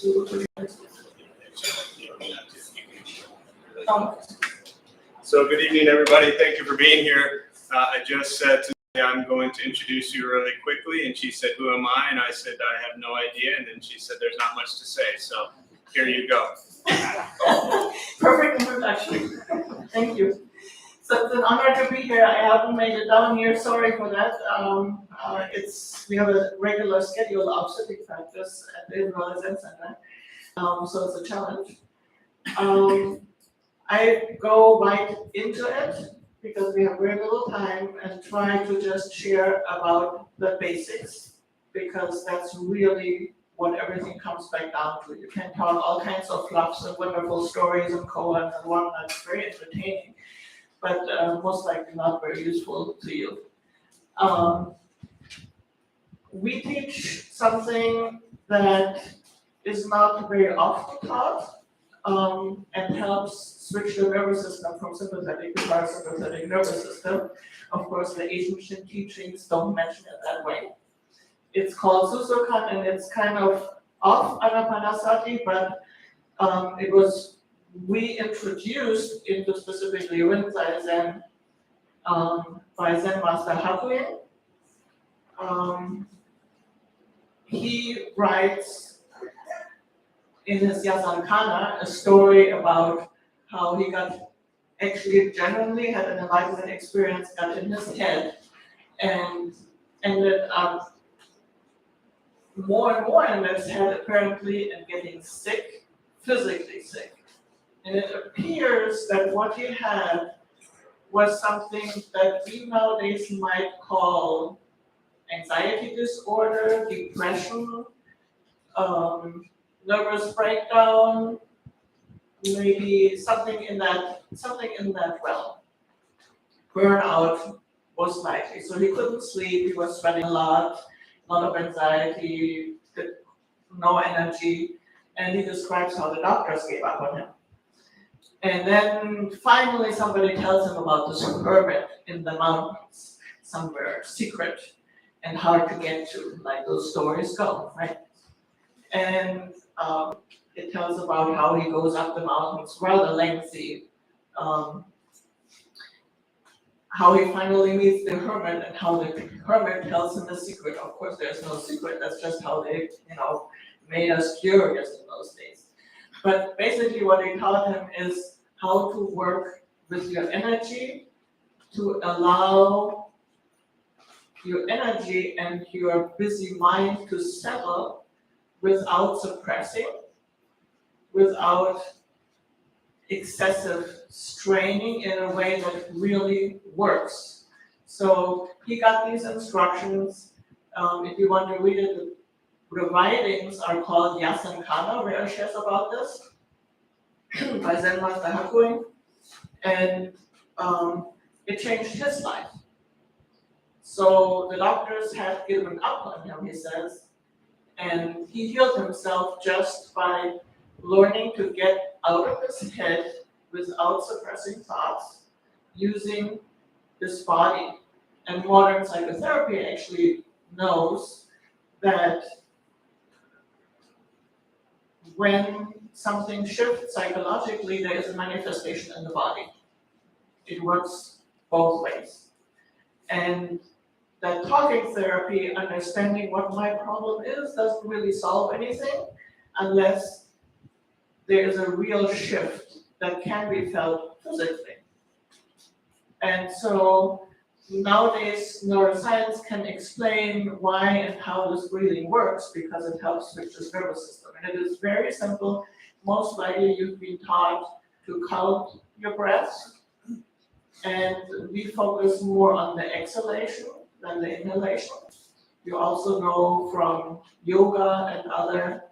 So good evening, everybody. Thank you for being here. I just said to Leah, I'm going to introduce you really quickly, and she said, "Who am I?" And I said, "I have no idea." And then she said, "There's not much to say." So here you go. Perfect introduction. Thank you. So it's an honor to be here. I haven't made it down here. Sorry for that. We have a regular schedule of sitting practice at the Israel Zen Center, so it's a challenge. I go right into it because we have very little time and try to just share about the basics because that's really what everything comes back down to. You can tell all kinds of fluffs and wonderful stories and koans and whatnot. It's very entertaining, but most likely not very useful to you. We teach something that is not very often taught and helps switch the nervous system from sympathetic to parasympathetic nervous system. Of course, the Asian Shin teachings don't mention it that way. It's called Susokan, and it's kind of off Anapanasati, but it was reintroduced into specifically Rinzai Zen by Zen Master Hakuin. He writes in his Yasankana a story about how he actually genuinely had an enlightenment experience, got in his head, and ended up more and more in his head apparently and getting sick, physically sick. And it appears that what he had was something that we nowadays might call anxiety disorder, depression, nervous breakdown, maybe something in that realm. Burnout, most likely. So he couldn't sleep, he was sweating a lot of anxiety, no energy, and he describes how the doctors gave up on him. And then finally somebody tells him about this hermit in the mountains, somewhere secret and hard to get to, like those stories go, right? And it tells about how he goes up the mountains, rather lengthy, how he finally meets the hermit and how the hermit tells him a secret. Of course, there's no secret, that's just how they, made us curious in those days. But basically what he taught him is how to work with your energy to allow your energy and your busy mind to settle without suppressing, without excessive straining in a way that really works. So he got these instructions. If you want to read it, the writings are called Yasankana, where he shares about this, by Zen Master Hakuin. And it changed his life. So the doctors had given up on him, he says, and he healed himself just by learning to get out of his head without suppressing thoughts, using his body. And modern psychotherapy actually knows that when something shifts psychologically, there is a manifestation in the body. It works both ways. And that talking therapy, understanding what my problem is, doesn't really solve anything unless there is a real shift that can be felt physically. And so nowadays, neuroscience can explain why and how this breathing works because it helps switch the nervous system. And it is very simple. Most likely you've been taught to count your breaths, and we focus more on the exhalation than the inhalation. You also know from yoga and other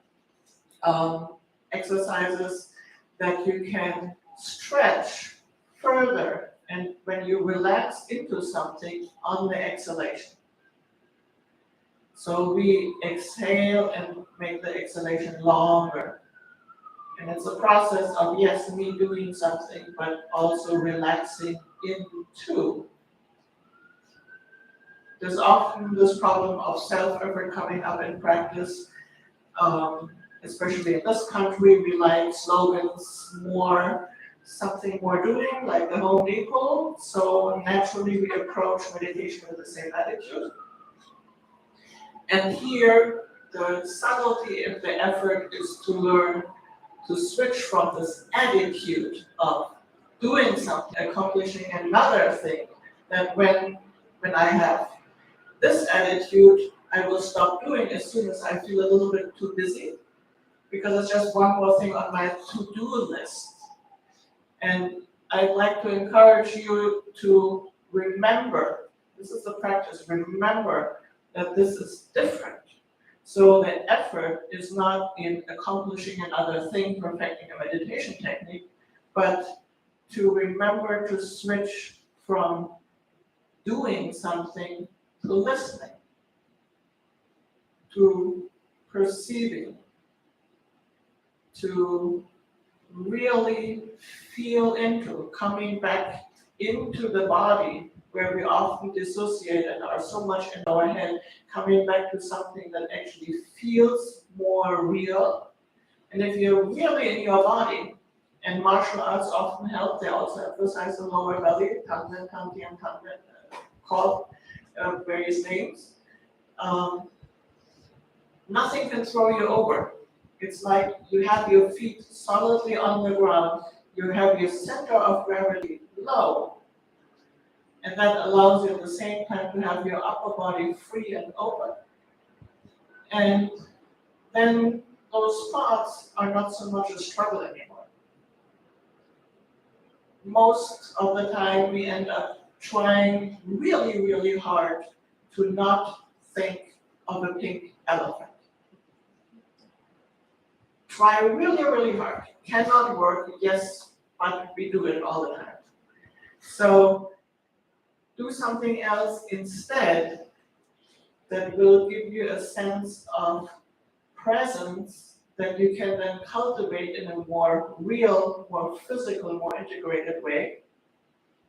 exercises that you can stretch further, and when you relax into something on the exhalation. So we exhale and make the exhalation longer. And it's a process of, yes, me doing something, but also relaxing into. There's often this problem of self-effort coming up in practice. especially in this country, we like slogans more, something more doing, like the Home Depot. So naturally we approach meditation with the same attitude. And here, the subtlety in the effort is to learn to switch from this attitude of doing something, accomplishing another thing, that when I have this attitude, I will stop doing as soon as I feel a little bit too busy, because it's just one more thing on my to-do list. And I'd like to encourage you to remember, this is the practice, remember that this is different. So the effort is not in accomplishing another thing, perfecting a meditation technique, but to remember to switch from doing something to listening, to perceiving, to really feel into, coming back into the body where we often dissociate and are so much in our head, coming back to something that actually feels more real. And if you're really in your body, and martial arts often help, they also emphasize the lower belly, Tanten, Tantian, Tanten, called various names. Nothing can throw you over. It's like you have your feet solidly on the ground, you have your center of gravity low, and that allows you at the same time to have your upper body free and open. And then those thoughts are not so much a struggle anymore. Most of the time we end up trying really, really hard to not think of a pink elephant. Try really, really hard. Cannot work, yes, but we do it all the time. So do something else instead that will give you a sense of presence that you can then cultivate in a more real, more physical, more integrated way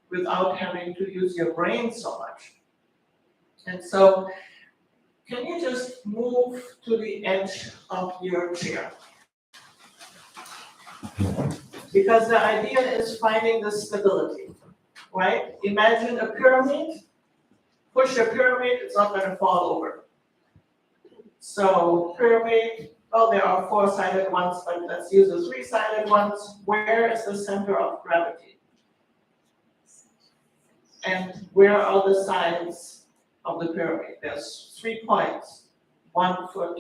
without having to use your brain so much. And so, can you just move to the edge of your chair? Because the idea is finding the stability, right? Imagine a pyramid, push a pyramid, it's not going to fall over. So pyramid, well, there are four-sided ones, but let's use the three-sided ones. Where is the center of gravity? And where are the sides of the pyramid? There's 3 points. One foot,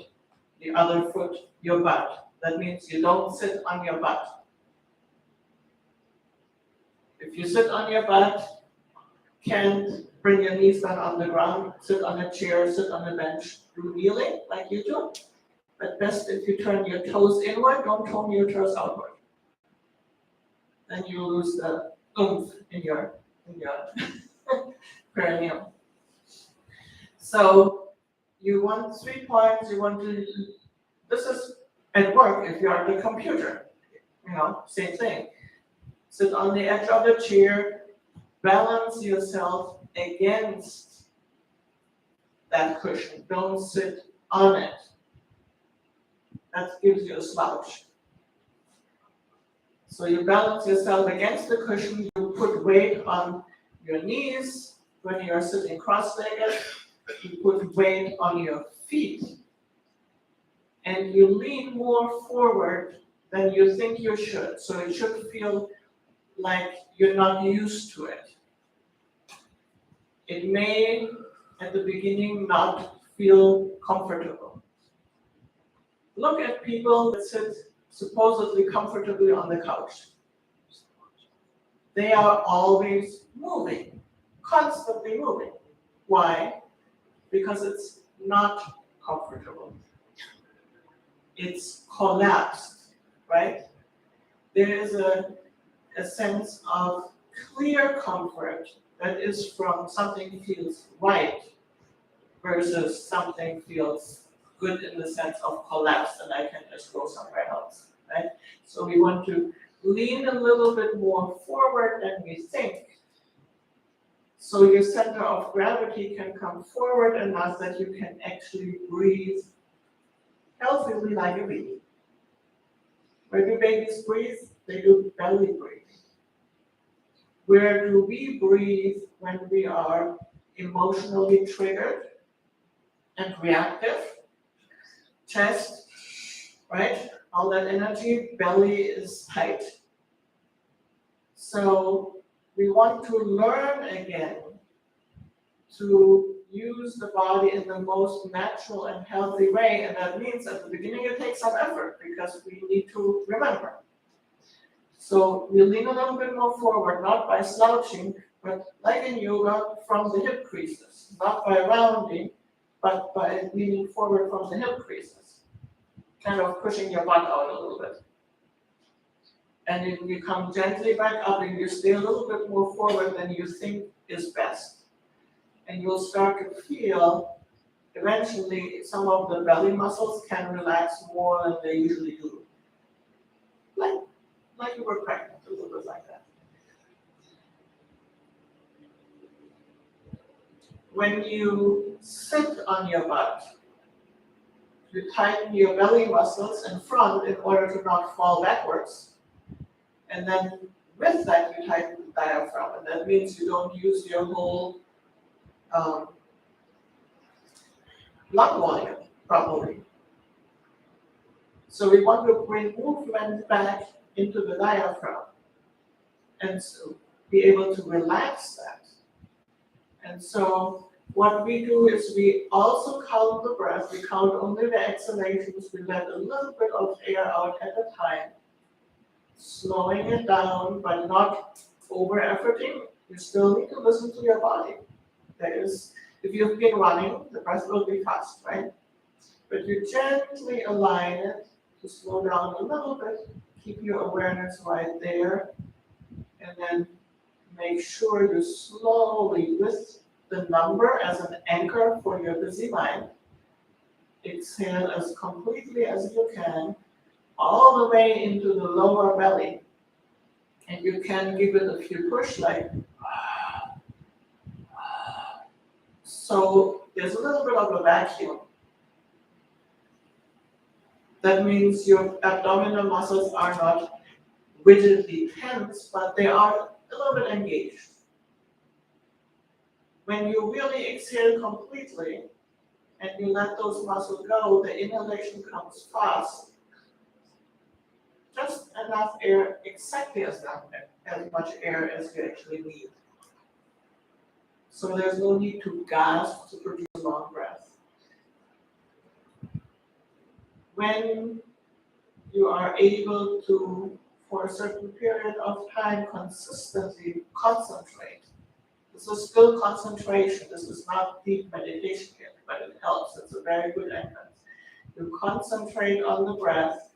the other foot, your butt. That means you don't sit on your butt. If you sit on your butt, can't bring your knees down on the ground, sit on a chair, sit on a bench, do kneeling like you do. But best if you turn your toes inward, don't turn your toes outward. Then you lose the oomph in your perineum. So you want 3 points, you want to, this is at work if you're at the computer, same thing. Sit on the edge of the chair, balance yourself against that cushion. Don't sit on it. That gives you a slouch. So you balance yourself against the cushion, you put weight on your knees when you're sitting cross-legged, you put weight on your feet, and you lean more forward than you think you should. So it should feel like you're not used to it. It may, at the beginning, not feel comfortable. Look at people that sit supposedly comfortably on the couch. They are always moving, constantly moving. Why? Because it's not comfortable. It's collapsed, right? There is a sense of clear comfort that is from something feels right versus something feels good in the sense of collapse and I can just go somewhere else, right? So we want to lean a little bit more forward than we think. So your center of gravity can come forward enough that you can actually breathe healthily like a baby. Where do babies breathe? They do belly breathing. Where do we breathe when we are emotionally triggered and reactive? Chest, right? All that energy, belly is tight. So we want to learn again to use the body in the most natural and healthy way, and that means at the beginning it takes some effort because we need to remember. So we lean a little bit more forward, not by slouching, but like in yoga, from the hip creases, not by rounding, but by leaning forward from the hip creases, kind of pushing your butt out a little bit. And then you come gently back up and you stay a little bit more forward than you think is best. And you'll start to feel, eventually, some of the belly muscles can relax more than they usually do. Like you were pregnant, a little bit like that. When you sit on your butt, you tighten your belly muscles in front in order to not fall backwards. And then with that, you tighten the diaphragm. And that means you don't use your whole lung volume properly. So we want to bring movement back into the diaphragm and so be able to relax that. And so what we do is we also count the breath. We count only the exhalations. We let a little bit of air out at a time, slowing it down, but not over-efforting. You still need to listen to your body. If you've been running, the breath will be fast, right? But you gently align it to slow down a little bit, keep your awareness right there, and then make sure you slowly, with the number as an anchor for your busy mind, exhale as completely as you can, all the way into the lower belly. And you can give it a few push, like, so there's a little bit of a vacuum. That means your abdominal muscles are not rigidly tense, but they are a little bit engaged. When you really exhale completely and you let those muscles go, the inhalation comes fast. Just enough air, exactly as much air as you actually need. So there's no need to gasp to produce a long breath. When you are able to, for a certain period of time, consistently concentrate. This is still concentration. This is not deep meditation yet, but it helps. It's a very good entrance. You concentrate on the breath.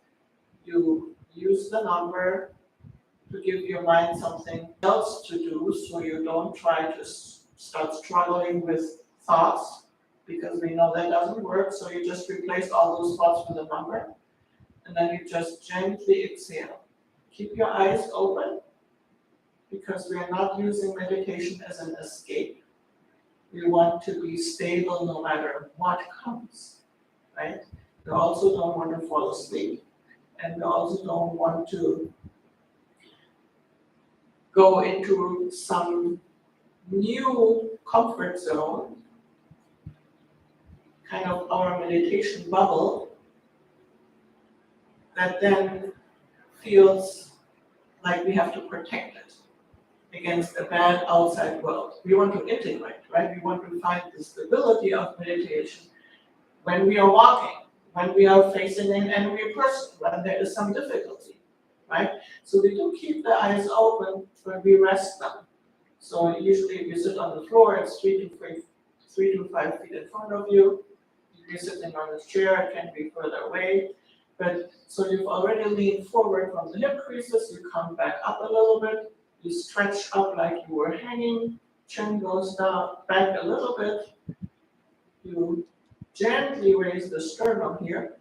You use the number to give your mind something else to do, so you don't try to start struggling with thoughts, because we know that doesn't work. So you just replace all those thoughts with a number, and then you just gently exhale. Keep your eyes open, because we are not using meditation as an escape. We want to be stable no matter what comes, right? We also don't want to fall asleep, and we also don't want to go into some new comfort zone, kind of our meditation bubble, that then feels like we have to protect it against a bad outside world. We want to integrate, right? We want to find the stability of meditation when we are walking, when we are facing an enemy person, when there is some difficulty, right? So we do keep the eyes open when we rest them. So usually if you sit on the floor, it's 3 to 5 feet in front of you. If you're sitting on a chair, it can be further away. But so you've already leaned forward from the hip creases, you come back up a little bit, you stretch up like you were hanging, chin goes down, back a little bit. You gently raise the sternum here,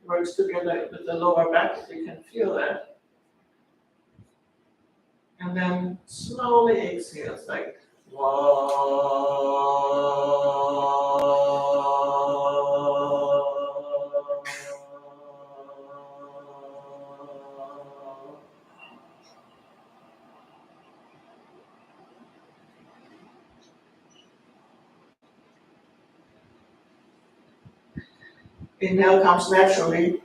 works together with the lower back, if you can feel that. And then slowly exhales, like, Inhale comes naturally.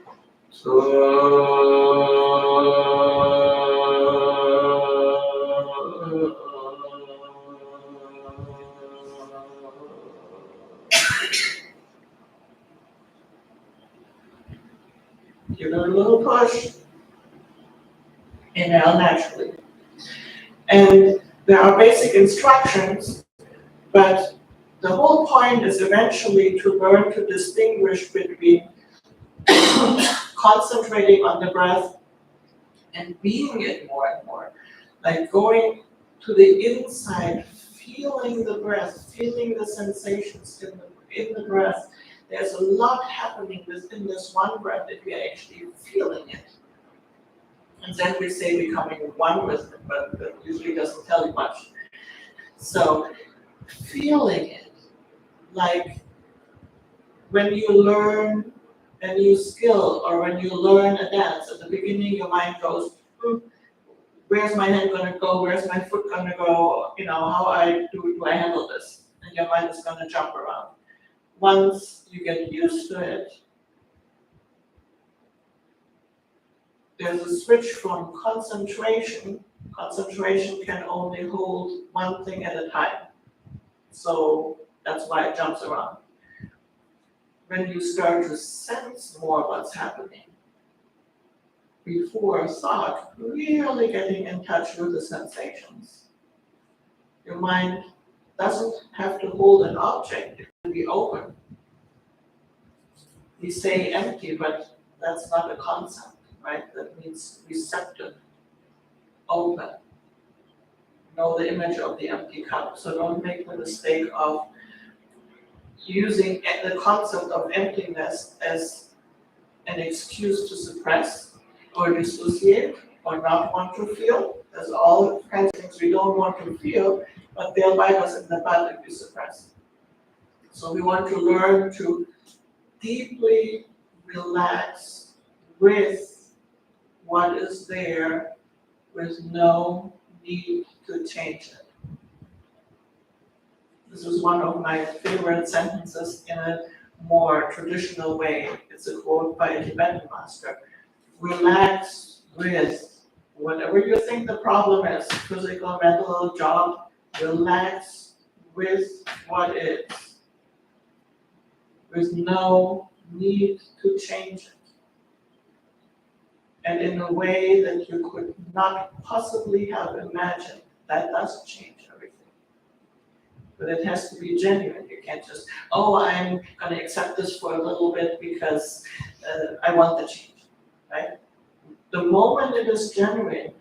Give it a little push. Inhale naturally. And there are basic instructions, but the whole point is eventually to learn to distinguish between concentrating on the breath and being it more and more. Like going to the inside, feeling the breath, feeling the sensations in the breath. There's a lot happening within this one breath if you're actually feeling it. And then we say becoming one with it, but that usually doesn't tell you much. So feeling it, like when you learn a new skill or when you learn a dance, at the beginning your mind goes, where's my hand gonna go? Where's my foot gonna go? You know, how do I handle this? And your mind is gonna jump around. Once you get used to it, there's a switch from concentration. Concentration can only hold one thing at a time. So that's why it jumps around. When you start to sense more what's happening, before thought, really getting in touch with the sensations. Your mind doesn't have to hold an object, it can be open. We say empty, but that's not a concept, right? That means receptive, open. Know the image of the empty cup, so don't make the mistake of using the concept of emptiness as an excuse to suppress or dissociate or not want to feel. There's all kinds of things we don't want to feel, but they'll bite us in the butt if we suppress. So we want to learn to deeply relax with what is there with no need to change it. This is one of my favorite sentences in a more traditional way. It's a quote by a Tibetan master. Relax with whatever you think the problem is, physical, mental, job, relax with what is, with no need to change it. And in a way that you could not possibly have imagined, that does change everything. But it has to be genuine. You can't just, I'm going to accept this for a little bit because I want the change, right? The moment it is genuine,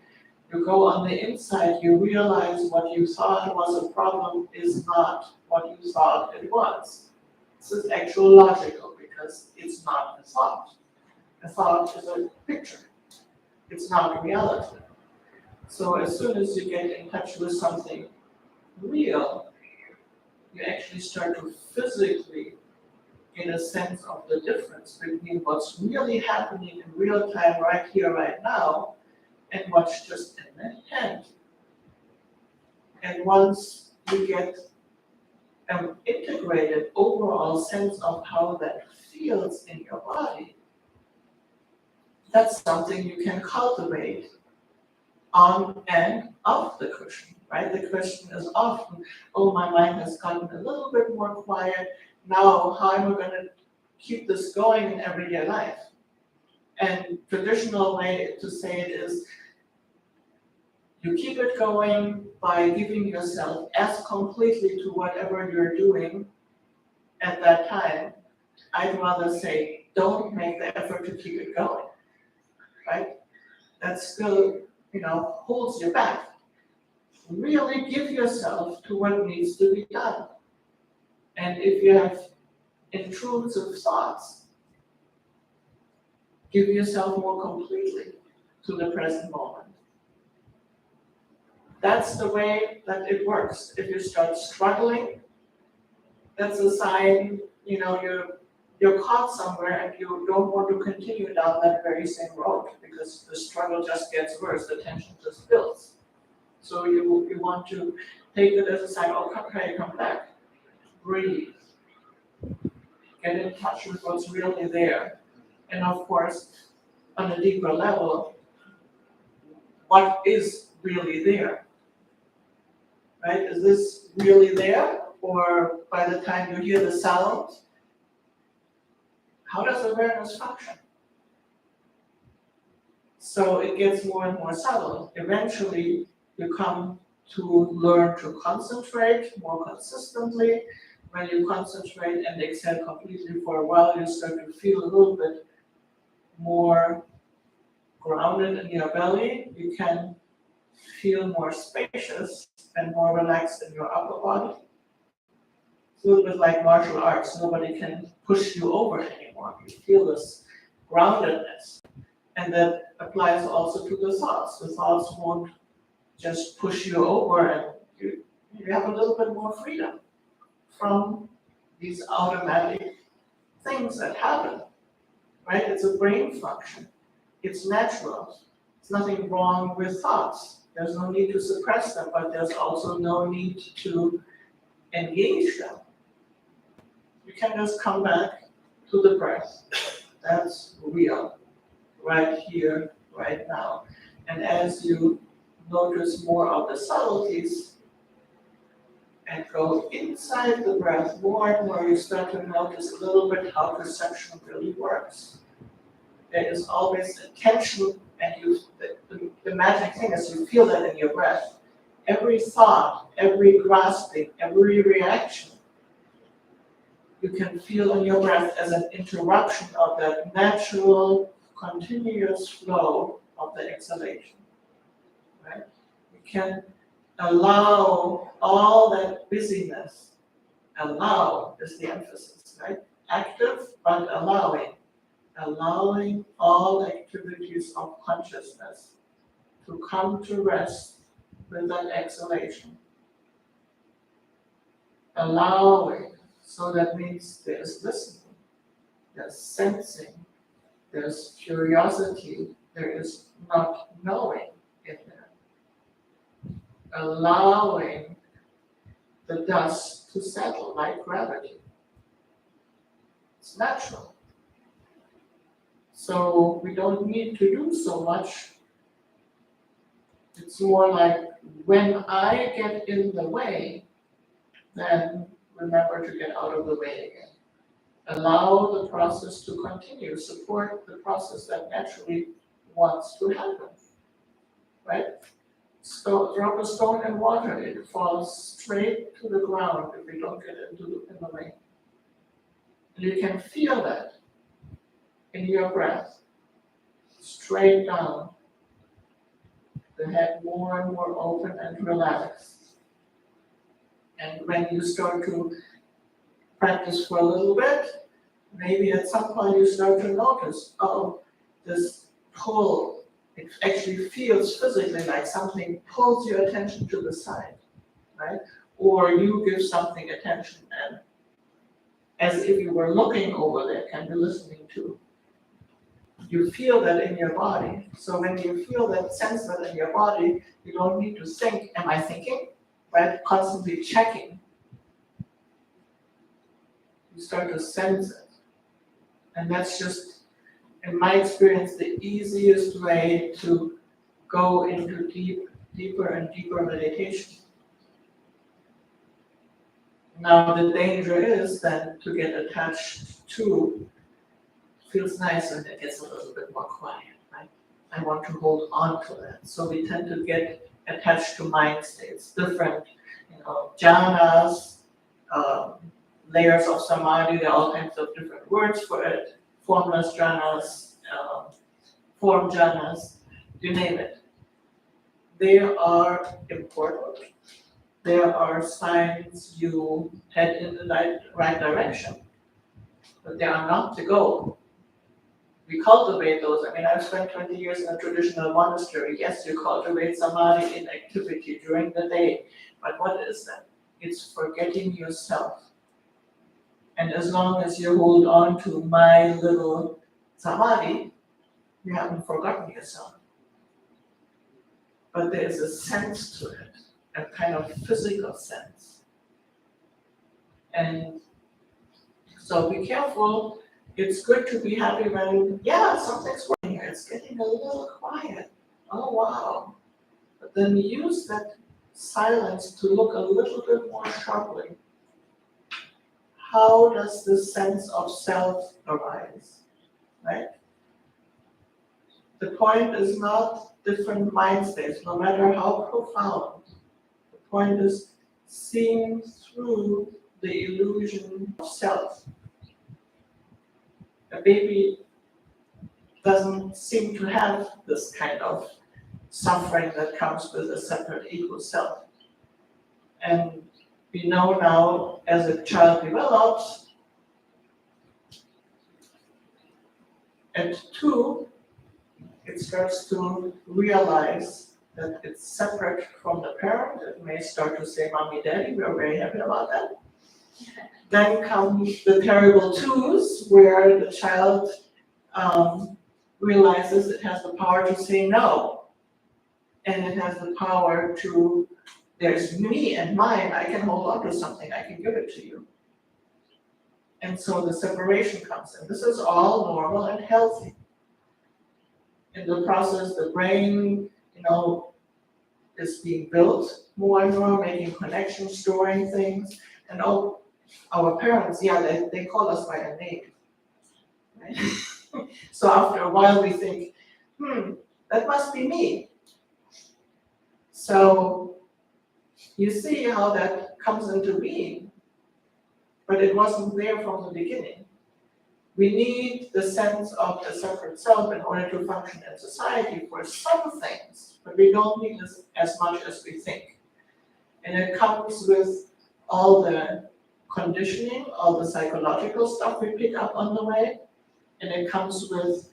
you go on the inside, you realize what you thought was a problem is not what you thought it was. This is actual logical because it's not a thought. A thought is a picture. It's not reality. So as soon as you get in touch with something real, you actually start to physically get a sense of the difference between what's really happening in real time right here, right now, and what's just in the head. And once you get an integrated overall sense of how that feels in your body, that's something you can cultivate on and off the cushion, right? The question is often, my mind has gotten a little bit more quiet. Now, how am I going to keep this going in everyday life? And traditional way to say it is, you keep it going by giving yourself as completely to whatever you're doing at that time. I'd rather say, don't make the effort to keep it going, right? That still, holds you back. Really give yourself to what needs to be done. And if you have intrusive thoughts, give yourself more completely to the present moment. That's the way that it works. If you start struggling, that's a sign, you're caught somewhere and you don't want to continue down that very same road because the struggle just gets worse, the tension just builds. So you want to take it as a sign, okay, come back, breathe, get in touch with what's really there. And of course, on a deeper level, what is really there? Right? Is this really there? Or by the time you hear the sound, how does awareness function? So it gets more and more subtle. Eventually, you come to learn to concentrate more consistently. When you concentrate and exhale completely for a while, you start to feel a little bit more grounded in your belly. You can feel more spacious and more relaxed in your upper body. It's a little bit like martial arts. Nobody can push you over anymore. You feel this groundedness. And that applies also to the thoughts. The thoughts won't just push you over, and you have a little bit more freedom from these automatic things that happen, right? It's a brain function. It's natural. There's nothing wrong with thoughts. There's no need to suppress them, but there's also no need to engage them. You can just come back to the breath. That's real, right here, right now. And as you notice more of the subtleties and go inside the breath more and more, you start to notice a little bit how perception really works. There is always a tension, and the magic thing is you feel that in your breath. Every thought, every grasping, every reaction, you can feel in your breath as an interruption of that natural, continuous flow of the exhalation. Right? You can allow all that busyness. Allow is the emphasis, right? Active, but allowing. Allowing all activities of consciousness to come to rest with that exhalation. Allowing, so that means there's listening, there's sensing, there's curiosity, there is not knowing in there. Allowing the dust to settle like gravity. It's natural. So we don't need to do so much. It's more like when I get in the way, then remember to get out of the way again. Allow the process to continue, support the process that naturally wants to happen, right? Drop a stone in water, it falls straight to the ground if we don't get in the way. And you can feel that in your breath, straight down, the head more and more open and relaxed. And when you start to practice for a little bit, maybe at some point you start to notice, oh, this pull, it actually feels physically like something pulls your attention to the side, right? Or you give something attention and as if you were looking over there, can be listening to. You feel that in your body. So when you feel that, sense that in your body, you don't need to think, am I thinking? Right? Constantly checking. You start to sense it. And that's just, in my experience, the easiest way to go into deeper and deeper meditation. Now the danger is then to get attached to, feels nice when it gets a little bit more quiet, right? I want to hold on to that. So we tend to get attached to mind states, different, jhanas, layers of samadhi, there are all kinds of different words for it, formless jhanas, form jhanas, you name it. They are important. There are signs you head in the right direction, but they are not the goal. We cultivate those. I mean, I've spent 20 years in a traditional monastery. Yes, you cultivate samadhi in activity during the day, but what is that? It's forgetting yourself. And as long as you hold on to my little samadhi, you haven't forgotten yourself. But there is a sense to it, a kind of physical sense. And So be careful. It's good to be happy when, yeah, something's working here. It's getting a little quiet. Oh, wow. But then use that silence to look a little bit more sharply. How does this sense of self arise, right? The point is not different mind states, no matter how profound. The point is seeing through the illusion of self. A baby doesn't seem to have this kind of suffering that comes with a separate ego self. And we know now, as a child develops, at 2, it starts to realize that it's separate from the parent. It may start to say, Mommy, Daddy, we're very happy about that. Then come the terrible 2s, where the child realizes it has the power to say no. And it has the power to, there's me and mine, I can hold on to something, I can give it to you. And so the separation comes in. This is all normal and healthy. In the process, the brain, is being built more and more, making connections, storing things. And our parents, they call us by a name. Right? So after a while we think, that must be me. So you see how that comes into being, but it wasn't there from the beginning. We need the sense of a separate self in order to function in society for some things, but we don't need this as much as we think. And it comes with all the conditioning, all the psychological stuff we pick up on the way, and it comes with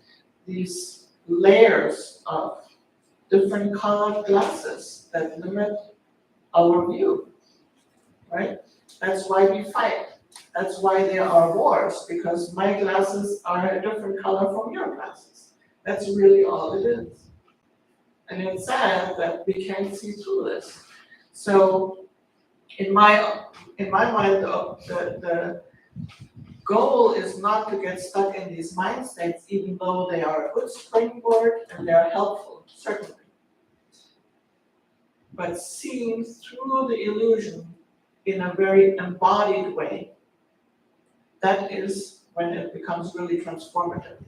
these layers of different colored glasses that limit our view, right? That's why we fight. That's why there are wars, because my glasses are a different color from your glasses. That's really all it is. And it's sad that we can't see through this. So in my mind, the goal is not to get stuck in these mind states, even though they are a good springboard and they are helpful, certainly. But seeing through the illusion in a very embodied way, that is when it becomes really transformative.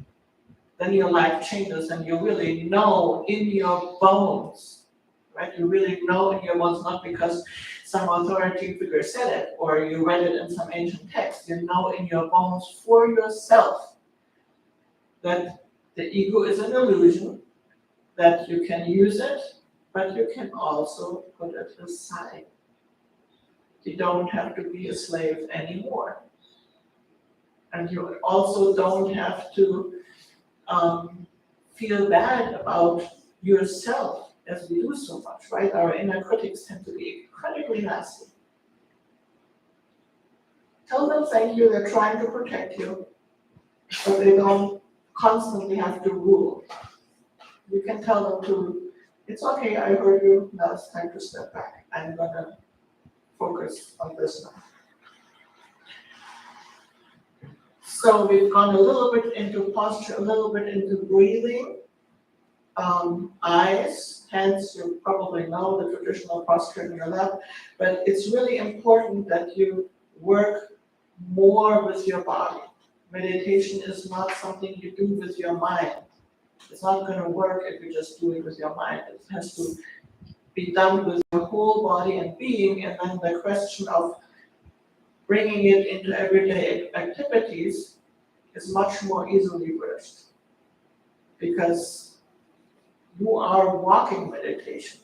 Then your life changes and you really know in your bones, right? You really know in your bones, not because some authority figure said it or you read it in some ancient text. You know in your bones for yourself that the ego is an illusion, that you can use it, but you can also put it aside. You don't have to be a slave anymore. And you also don't have to feel bad about yourself as we do so much, right? Our inner critics tend to be incredibly nasty. Tell them thank you, they're trying to protect you, but they don't constantly have to rule. You can tell them to, it's okay, I heard you, now it's time to step back. I'm gonna focus on this now. So we've gone a little bit into posture, a little bit into breathing. Eyes, hands, you probably know the traditional posture in your lap, but it's really important that you work more with your body. Meditation is not something you do with your mind. It's not going to work if you just do it with your mind. It has to be done with your whole body and being, and then the question of bringing it into everyday activities is much more easily reversed, because you are walking meditation,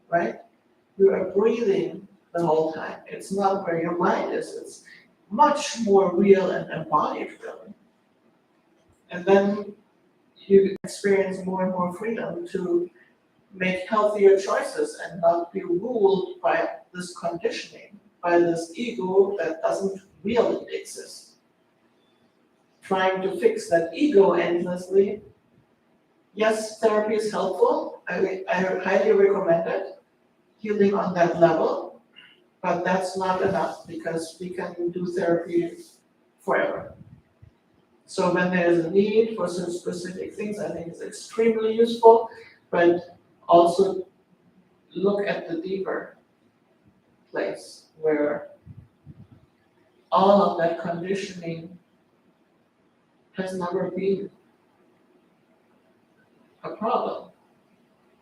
right? You are breathing the whole time. It's not where your mind is. It's much more real and embodied, really. And then you experience more and more freedom to make healthier choices and not be ruled by this conditioning, by this ego that doesn't really exist. Trying to fix that ego endlessly. Yes, therapy is helpful. I highly recommend it, healing on that level, but that's not enough, because we can do therapy forever. So when there's a need for some specific things, I think it's extremely useful, but also look at the deeper place where all of that conditioning has never been a problem.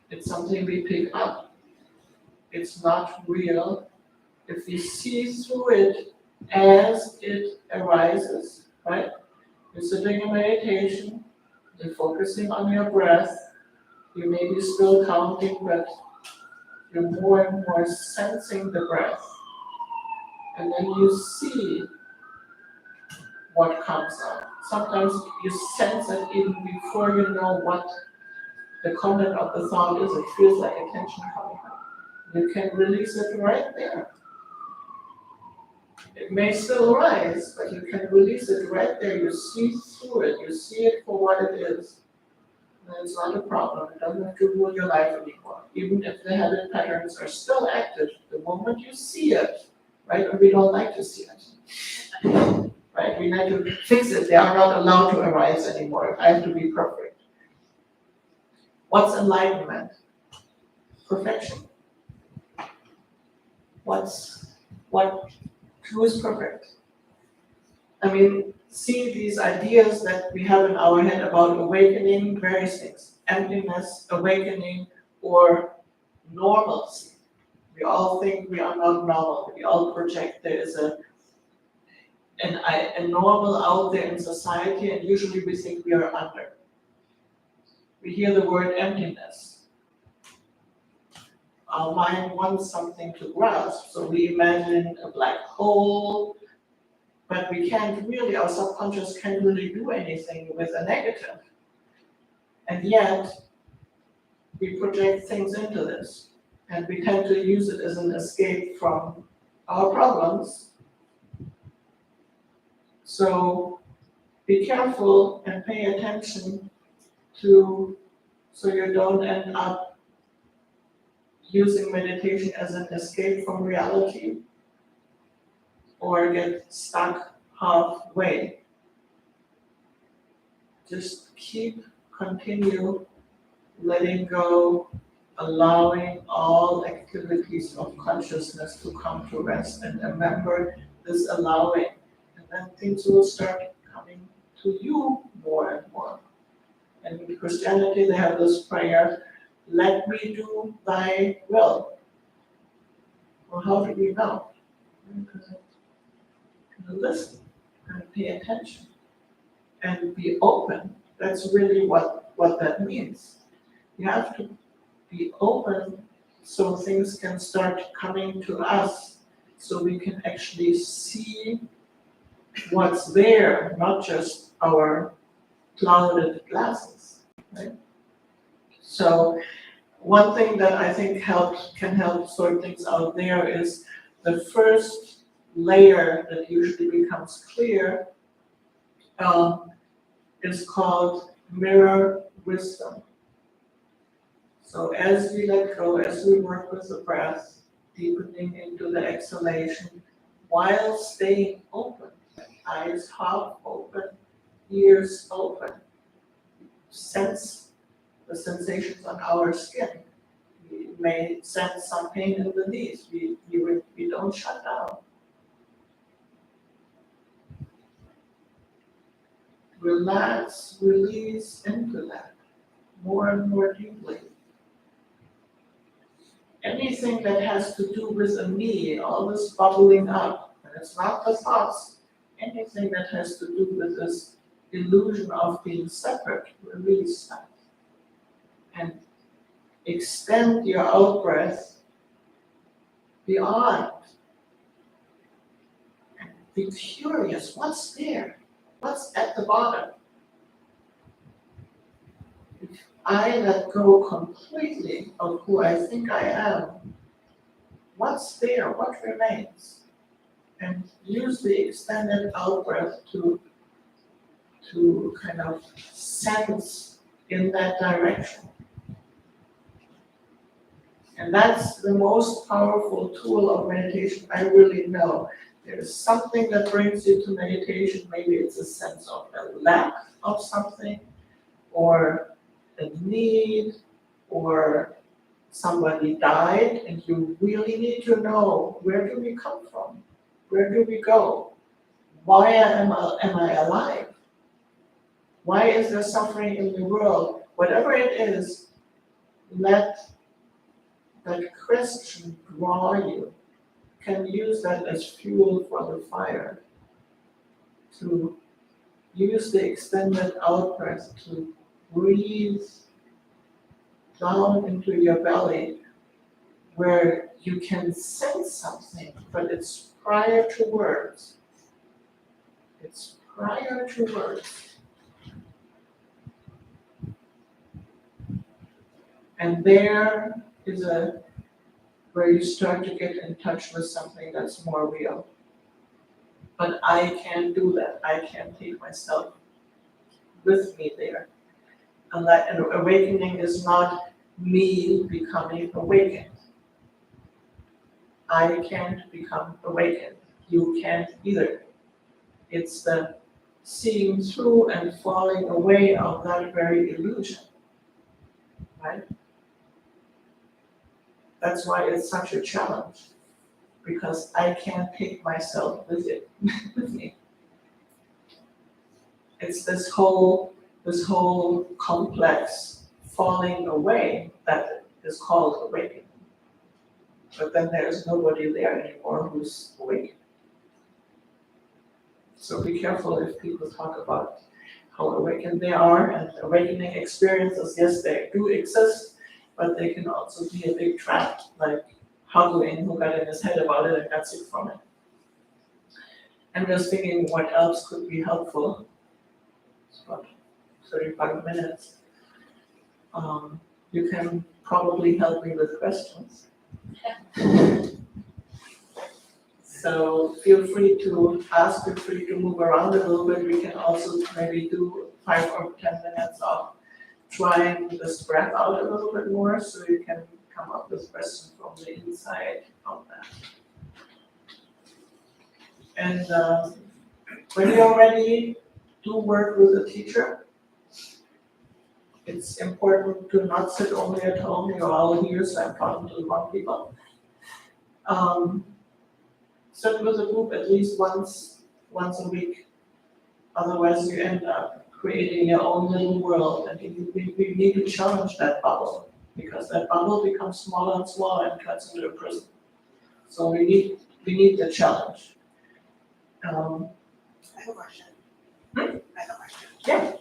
It's something we pick up. It's not real. If we see through it as it arises, right? You're sitting in meditation, you're focusing on your breath, you may be still counting, but you're more and more sensing the breath. And then you see what comes out. Sometimes you sense it even before you know what the content of the thought is. It feels like attention coming up. You can release it right there. It may still arise, but you can release it right there. You see through it. You see it for what it is. And it's not a problem. It doesn't have to rule your life anymore. Even if the habit patterns are still active, the moment you see it, right? And we don't like to see it. Right? We need to fix it. They are not allowed to arise anymore. I have to be perfect. What's enlightenment? Perfection. Who is perfect? I mean, see these ideas that we have in our head about awakening, various things, emptiness, awakening, or normalcy. We all think we are not normal. We all project there is a normal out there in society, and usually we think we are under. We hear the word emptiness. Our mind wants something to grasp, so we imagine a black hole, but we can't really, our subconscious can't really do anything with a negative. And yet, we project things into this, and we tend to use it as an escape from our problems. So be careful and pay attention to, so you don't end up using meditation as an escape from reality or get stuck halfway. Just continue letting go, allowing all activities of consciousness to come to rest, and remember this allowing, and then things will start coming to you more and more. And in Christianity, they have this prayer, let me do thy will. Well, how do we know? Because listen and pay attention and be open. That's really what that means. You have to be open so things can start coming to us, so we can actually see what's there, not just our clouded glasses, right? So one thing that I think can help sort things out there is the first layer that usually becomes clear is called mirror wisdom. So as we let go, as we work with the breath, deepening into the exhalation, while staying open, eyes half open, ears open, sense the sensations on our skin. We may sense some pain in the knees. We don't shut down. Relax, release into that more and more deeply. Anything that has to do with a me, all this bubbling up, and it's not the thoughts, anything that has to do with this illusion of being separate, release that. And extend your out-breath beyond. And be curious, what's there? What's at the bottom? If I let go completely of who I think I am, what's there? What remains? And use the extended out-breath to kind of sense in that direction. And that's the most powerful tool of meditation I really know. There's something that brings you to meditation. Maybe it's a sense of a lack of something, or a need, or somebody died and you really need to know, where do we come from? Where do we go? Why am I alive? Why is there suffering in the world? Whatever it is, let that question draw you. You can use that as fuel for the fire, to use the extended out breath to breathe down into your belly, where you can sense something, but it's prior to words. It's prior to words. And there is where you start to get in touch with something that's more real. But I can't do that. I can't take myself with me there. And that awakening is not me becoming awakened. I can't become awakened. You can't either. It's the seeing through and falling away of that very illusion, right? That's why it's such a challenge, because I can't take myself with it, with me. It's this whole complex falling away that is called awakening. But then there's nobody there anymore who's awake. So be careful if people talk about how awakened they are, and awakening experiences, yes, they do exist, but they can also be a big trap, like Haguin, who got in his head about it and got sick from it. I'm just thinking what else could be helpful. It's about 35 minutes. You can probably help me with questions. So feel free to ask, feel free to move around a little bit. We can also maybe do 5 or 10 minutes of trying this breath out a little bit more, so you can come up with questions from the inside of that. And when you're ready to work with a teacher, it's important to not sit only at home. You're all here, so I'm talking to the wrong people. Sit with a group at least once a week. Otherwise, you end up creating your own little world, and we need to challenge that bubble, because that bubble becomes smaller and smaller and cuts into a prison. So we need the challenge. I have a question. I have a question. Yeah.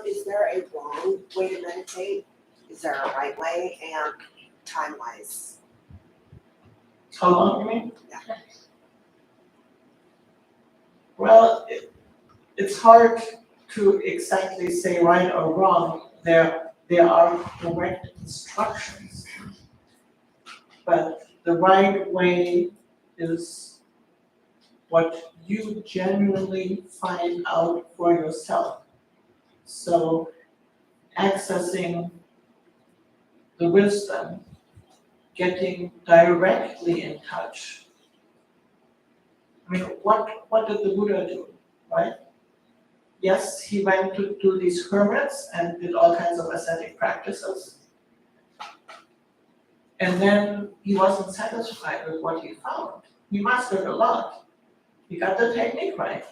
Is there a wrong way to meditate? Is there a right way, and time-wise? How long, you mean? Yeah. Well, it's hard to exactly say right or wrong. There are correct instructions, but the right way is what you genuinely find out for yourself. So accessing the wisdom, getting directly in touch. I mean, what did the Buddha do, right? Yes, he went to these hermits and did all kinds of ascetic practices. And then he wasn't satisfied with what he found. He mastered a lot. He got the technique right?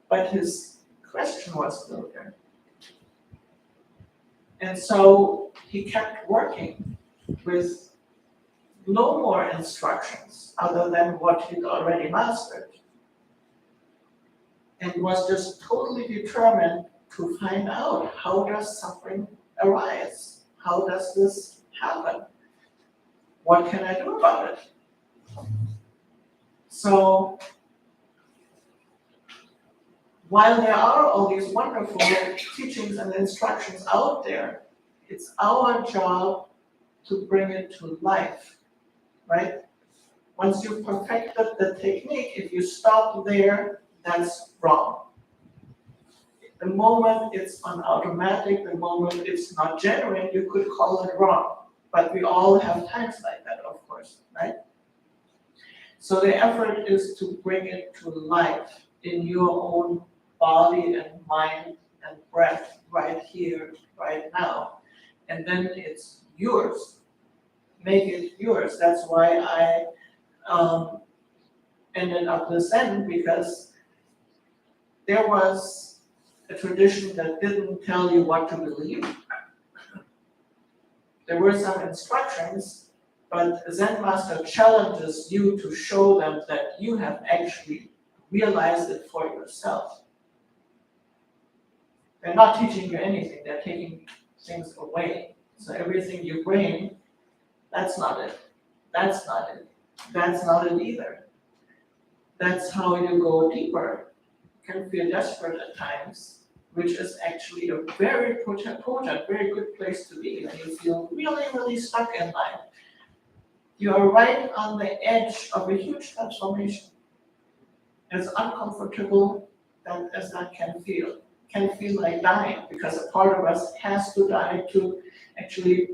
But his question was still there. And so he kept working with no more instructions other than what he'd already mastered, and was just totally determined to find out, how does suffering arise? How does this happen? What can I do about it? So while there are all these wonderful teachings and instructions out there, it's our job to bring it to life, right? Once you've perfected the technique, if you stop there, that's wrong. The moment it's on automatic, the moment it's not genuine, you could call it wrong. But we all have times like that, of course, right? So the effort is to bring it to life in your own body and mind and breath right here, right now. And then it's yours. Make it yours. That's why I ended up with Zen, because there was a tradition that didn't tell you what to believe. There were some instructions, but Zen master challenges you to show them that you have actually realized it for yourself. They're not teaching you anything, they're taking things away. So everything you bring, that's not it. That's not it. That's not it either. That's how you go deeper. You can feel desperate at times, which is actually a very potent, very good place to be when you feel really, really stuck in life. You are right on the edge of a huge transformation. As uncomfortable as that can feel like dying, because a part of us has to die to actually,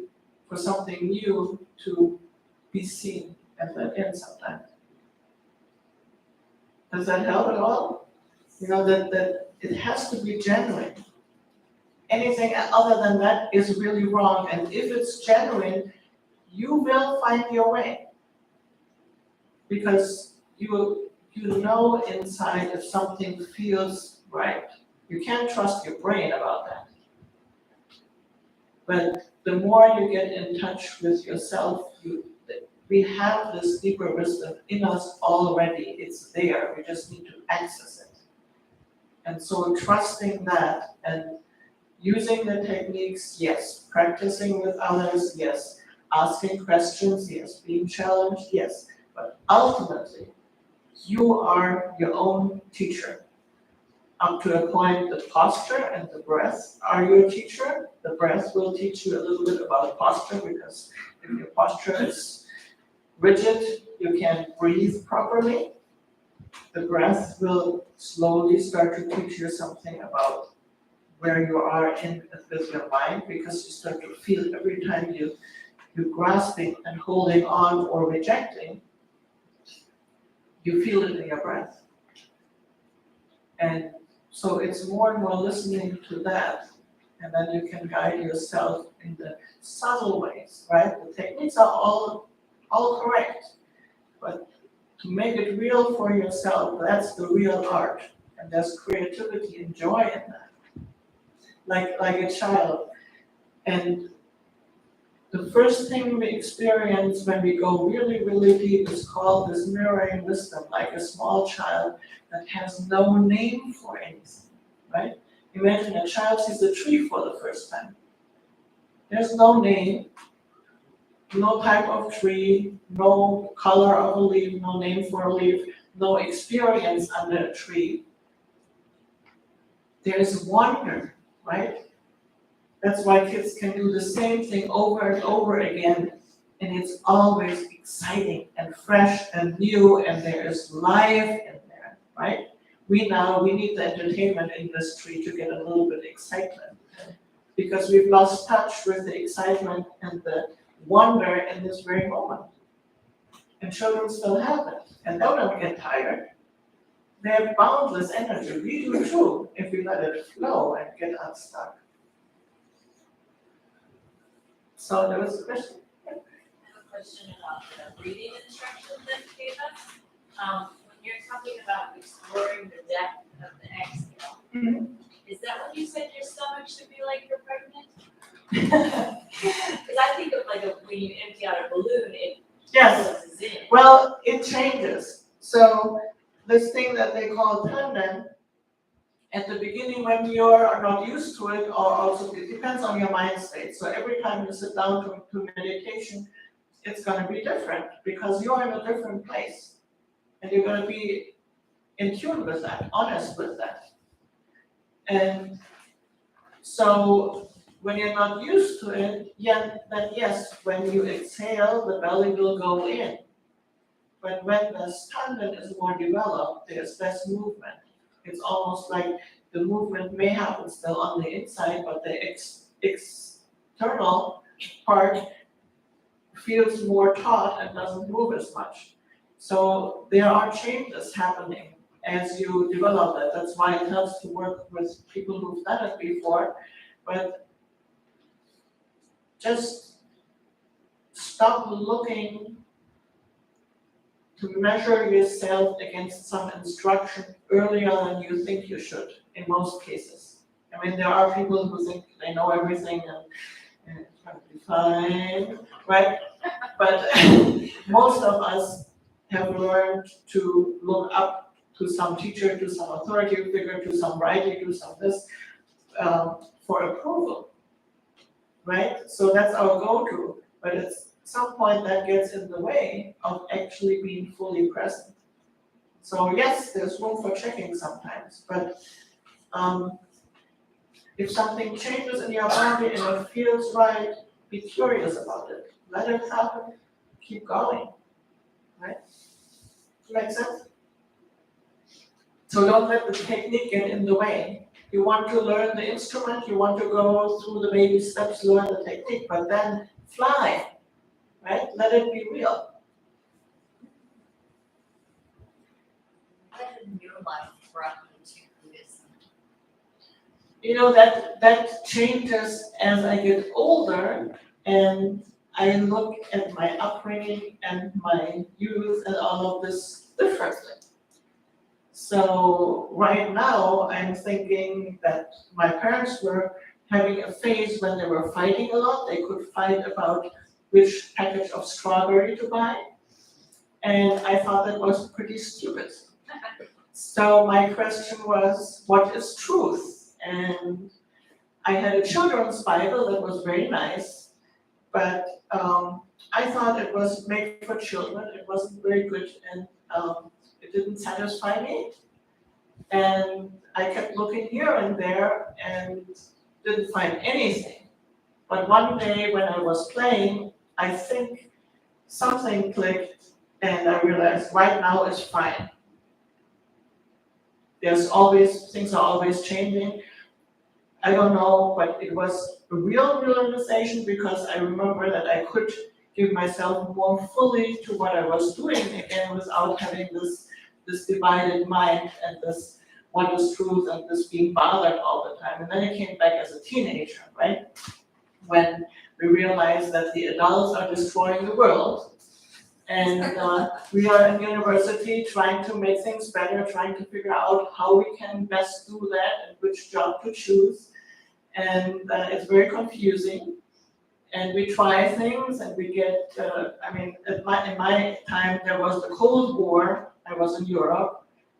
for something new to be seen and let in sometimes. Does that help at all? You know, that it has to be genuine. Anything other than that is really wrong, and if it's genuine, you will find your way. Because you know inside if something feels right. You can't trust your brain about that. But the more you get in touch with yourself, we have this deeper wisdom in us already. It's there. We just need to access it. And so trusting that and using the techniques, yes. Practicing with others, yes. Asking questions, yes. Being challenged, yes. But ultimately, you are your own teacher. Up to a point, the posture and the breath are your teacher. The breath will teach you a little bit about posture, because if your posture is rigid, you can't breathe properly. The breath will slowly start to teach you something about where you are with your mind, because you start to feel every time you're grasping and holding on or rejecting, you feel it in your breath. And so it's more and more listening to that, and then you can guide yourself in the subtle ways, right? The techniques are all correct, but to make it real for yourself, that's the real art. And there's creativity and joy in that. Like a child. And the first thing we experience when we go really, really deep is called this mirroring wisdom, like a small child that has no name for anything, right? Imagine a child sees a tree for the first time. There's no name, no type of tree, no color of a leaf, no name for a leaf, no experience under a tree. There's wonder, right? That's why kids can do the same thing over and over again, and it's always exciting and fresh and new, and there is life in there, right? We need the entertainment industry to get a little bit excitement, because we've lost touch with the excitement and the wonder in this very moment. And children still have it, and they don't get tired. They have boundless energy. We do too, if we let it flow and get unstuck. So there was a question. I have a question about the breathing instructions that you gave us. When you're talking about exploring the depth of the exhale, is that when you said your stomach should be like you're pregnant? Because I think of when you empty out a balloon, it Yes. closes in. Well, it changes. So this thing that they call tanden, at the beginning when you're not used to it, or also it depends on your mind state. So every time you sit down to meditation, it's going to be different, because you're in a different place. And you're going to be in tune with that, honest with that. And so when you're not used to it, then yes, when you exhale, the belly will go in. But when the tanden is more developed, there's less movement. It's almost like the movement may happen still on the inside, but the external part feels more taut and doesn't move as much. So there are changes happening as you develop it. That's why it helps to work with people who've done it before. But just stop looking to measure yourself against some instruction earlier than you think you should, in most cases. I mean, there are people who think they know everything and it's going to be fine, right? But most of us have learned to look up to some teacher, to some authority figure, to some writing, to some this, for approval, right? So that's our go-to, but at some point that gets in the way of actually being fully present. So yes, there's room for checking sometimes, but if something changes in your body and it feels right, be curious about it. Let it happen, keep going, right? Make sense? So don't let the technique get in the way. You want to learn the instrument, you want to go through the baby steps, learn the technique, but then fly, right? Let it be real. What in your life brought you to Buddhism? You know, that changes as I get older and I look at my upbringing and my youth and all of this differently. So right now, I'm thinking that my parents were having a phase when they were fighting a lot. They could fight about which package of strawberry to buy. And I thought that was pretty stupid. So my question was, what is truth? And I had a children's Bible that was very nice, but I thought it was made for children. It wasn't very good, and it didn't satisfy me. And I kept looking here and there and didn't find anything. But one day when I was playing, I think something clicked and I realized right now is fine. Things are always changing. I don't know, but it was a real realization because I remember that I could give myself more fully to what I was doing again without having this divided mind and this what is truth and this being bothered all the time. And then it came back as a teenager, right? When we realized that the adults are destroying the world. And we are in university trying to make things better, trying to figure out how we can best do that and which job to choose. And it's very confusing. And we try things and we get, in my time, there was the Cold War. I was in Europe.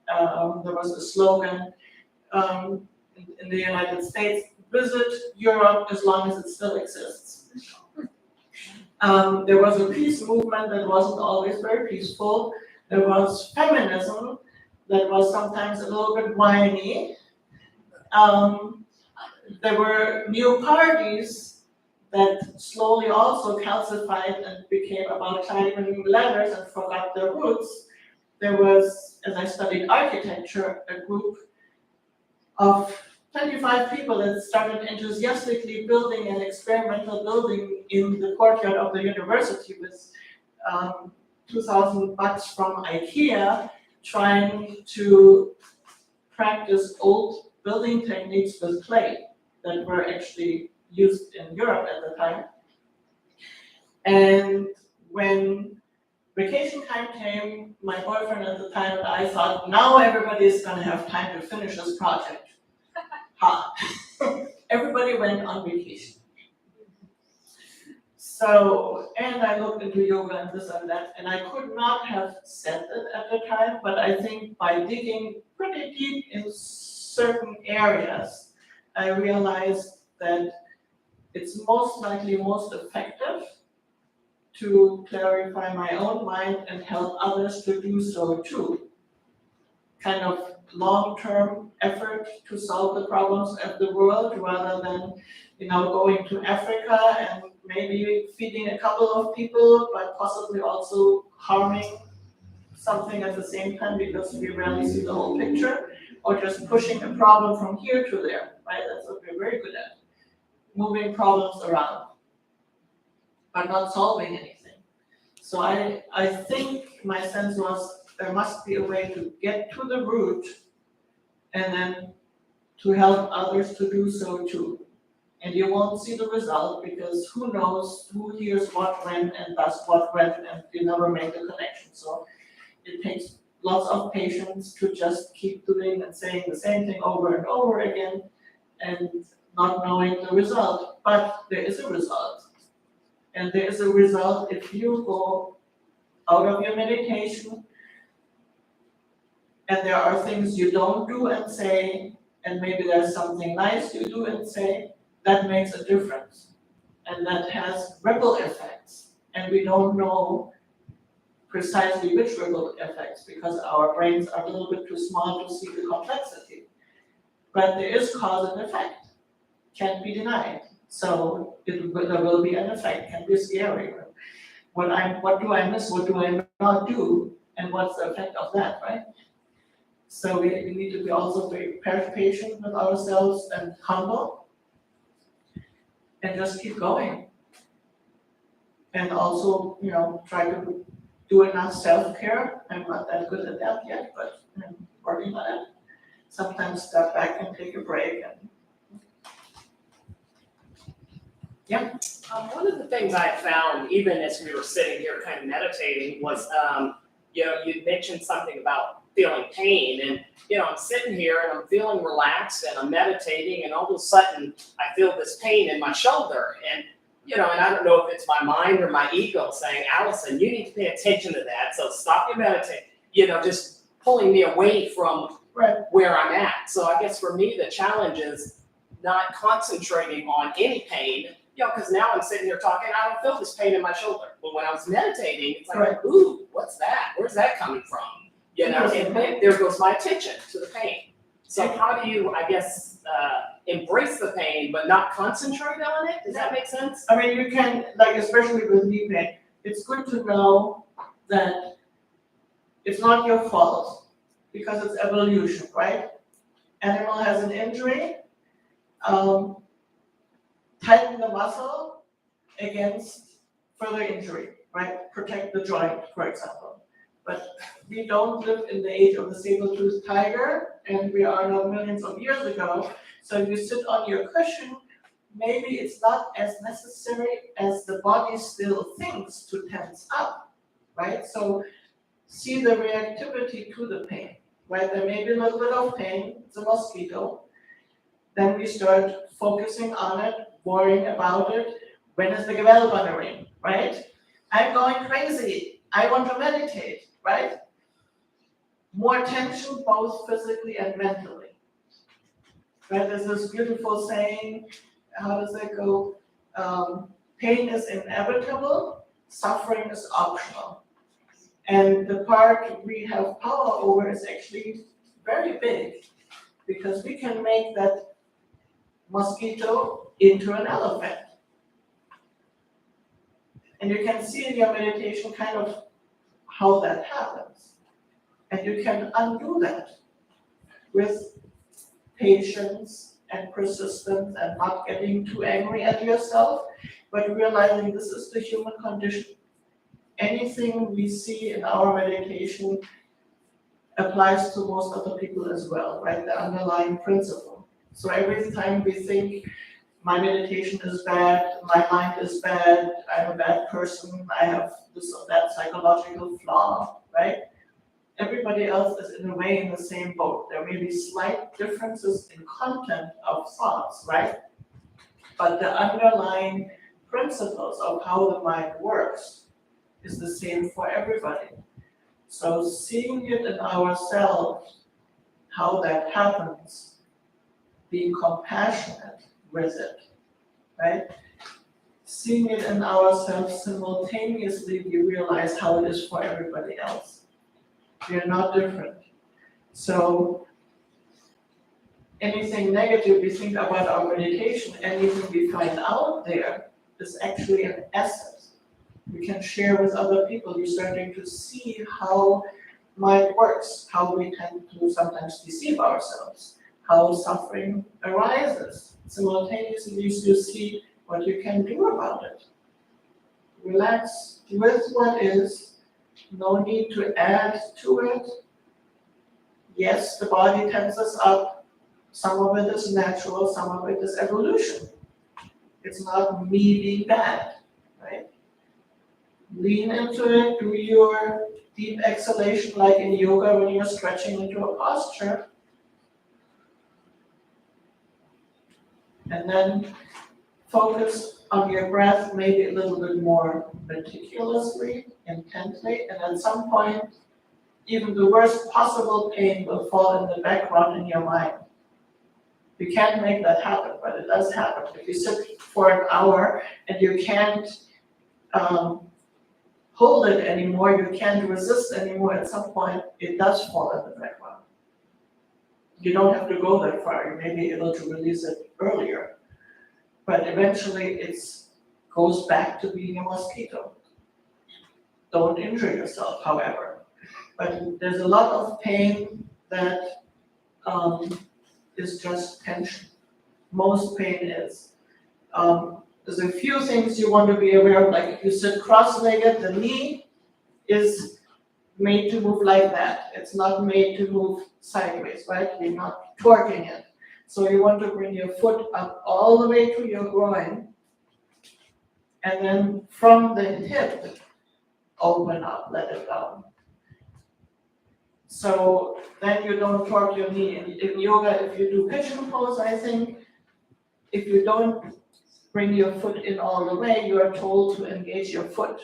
There was a slogan in the United States, visit Europe as long as it still exists. There was a peace movement that wasn't always very peaceful. There was feminism that was sometimes a little bit whiny. There were new parties that slowly also calcified and became about climbing ladders and forgot their roots. There was, as I studied architecture, a group of 25 people that started enthusiastically building an experimental building in the courtyard of the university with $2,000 from IKEA, trying to practice old building techniques with clay that were actually used in Europe at the time. And when vacation time came, my boyfriend at the time and I thought, now everybody is going to have time to finish this project. Ha! Everybody went on vacation. So, and I looked into yoga and this and that, and I could not have said it at the time, but I think by digging pretty deep in certain areas, I realized that it's most likely most effective to clarify my own mind and help others to do so too. Kind of long-term effort to solve the problems of the world rather than, going to Africa and maybe feeding a couple of people, but possibly also harming something at the same time because we rarely see the whole picture, or just pushing a problem from here to there, right? That's what we're very good at. Moving problems around, but not solving anything. So I think my sense was there must be a way to get to the root and then to help others to do so too. And you won't see the result because who knows who hears what when and does what when, and you never make the connection. So it takes lots of patience to just keep doing and saying the same thing over and over again and not knowing the result. But there is a result. And there is a result if you go out of your meditation and there are things you don't do and say, and maybe there's something nice you do and say, that makes a difference. And that has ripple effects. And we don't know precisely which ripple effects because our brains are a little bit too small to see the complexity. But there is cause and effect, can't be denied. So there will be an effect, can be scary. What do I miss, what do I not do, and what's the effect of that, right? So we need to be also very patient with ourselves and humble, and just keep going. And also, try to do enough self-care. I'm not that good at that yet, but I'm working on it. Sometimes step back and take a break. One of the things I found, even as we were sitting here kind of meditating, was, you mentioned something about feeling pain, and, I'm sitting here and I'm feeling relaxed and I'm meditating, and all of a sudden I feel this pain in my shoulder, and, and I don't know if it's my mind or my ego saying, Allison, you need to pay attention to that, so stop your meditating, just pulling me away from where I'm at. So I guess for me, the challenge is not concentrating on any pain, because now I'm sitting here talking, I don't feel this pain in my shoulder. But when I was meditating, it's like, ooh, what's that? Where's that coming from? And then there goes my attention to the pain. So how do you, I guess, embrace the pain but not concentrate on it? Does that make sense? I mean, you can, especially with knee pain, it's good to know that it's not your fault because it's evolution, right? Animal has an injury, tighten the muscle against further injury, right? Protect the joint, for example. But we don't live in the age of the saber-toothed tiger, and we are not millions of years ago. So if you sit on your cushion, maybe it's not as necessary as the body still thinks to tense up, right? So see the reactivity to the pain, right? There may be a little bit of pain, it's a mosquito. Then we start focusing on it, worrying about it. When is the bell gonna ring, right? I'm going crazy. I want to meditate, right? More tension, both physically and mentally. Right? There's this beautiful saying, how does it go? Pain is inevitable, suffering is optional. And the part we have power over is actually very big, because we can make that mosquito into an elephant. And you can see in your meditation kind of how that happens. And you can undo that with patience and persistence and not getting too angry at yourself, but realizing this is the human condition. Anything we see in our meditation applies to most other people as well, right? The underlying principle. So every time we think my meditation is bad, my mind is bad, I'm a bad person, I have this or that psychological flaw, right? Everybody else is in a way in the same boat. There may be slight differences in content of thoughts, right? But the underlying principles of how the mind works is the same for everybody. So seeing it in ourselves, how that happens, being compassionate with it, right? Seeing it in ourselves simultaneously, we realize how it is for everybody else. We are not different. So anything negative we think about our meditation, anything we find out there is actually an asset. We can share with other people. You're starting to see how mind works, how we tend to sometimes deceive ourselves, how suffering arises. Simultaneously, you see what you can do about it. relax with what is, no need to add to it. Yes, the body tenses up, some of it is natural, some of it is evolution. It's not me being bad, right? Lean into it, do your deep exhalation like in yoga when you're stretching into a posture. And then focus on your breath maybe a little bit more meticulously, intently, and at some point, even the worst possible pain will fall in the background in your mind. You can't make that happen, but it does happen. If you sit for an hour and you can't hold it anymore, you can't resist anymore, at some point, it does fall in the background. You don't have to go that far, you may be able to release it earlier. But eventually it goes back to being a mosquito. Don't injure yourself, however. But there's a lot of pain that is just tension. Most pain is. There's a few things you want to be aware of, like if you sit cross-legged, the knee is made to move like that. It's not made to move sideways, right? You're not torquing it. So you want to bring your foot up all the way to your groin, and then from the hip, open up, let it down. So then you don't torque your knee. In yoga, if you do pigeon pose, I think, if you don't bring your foot in all the way, you are told to engage your foot.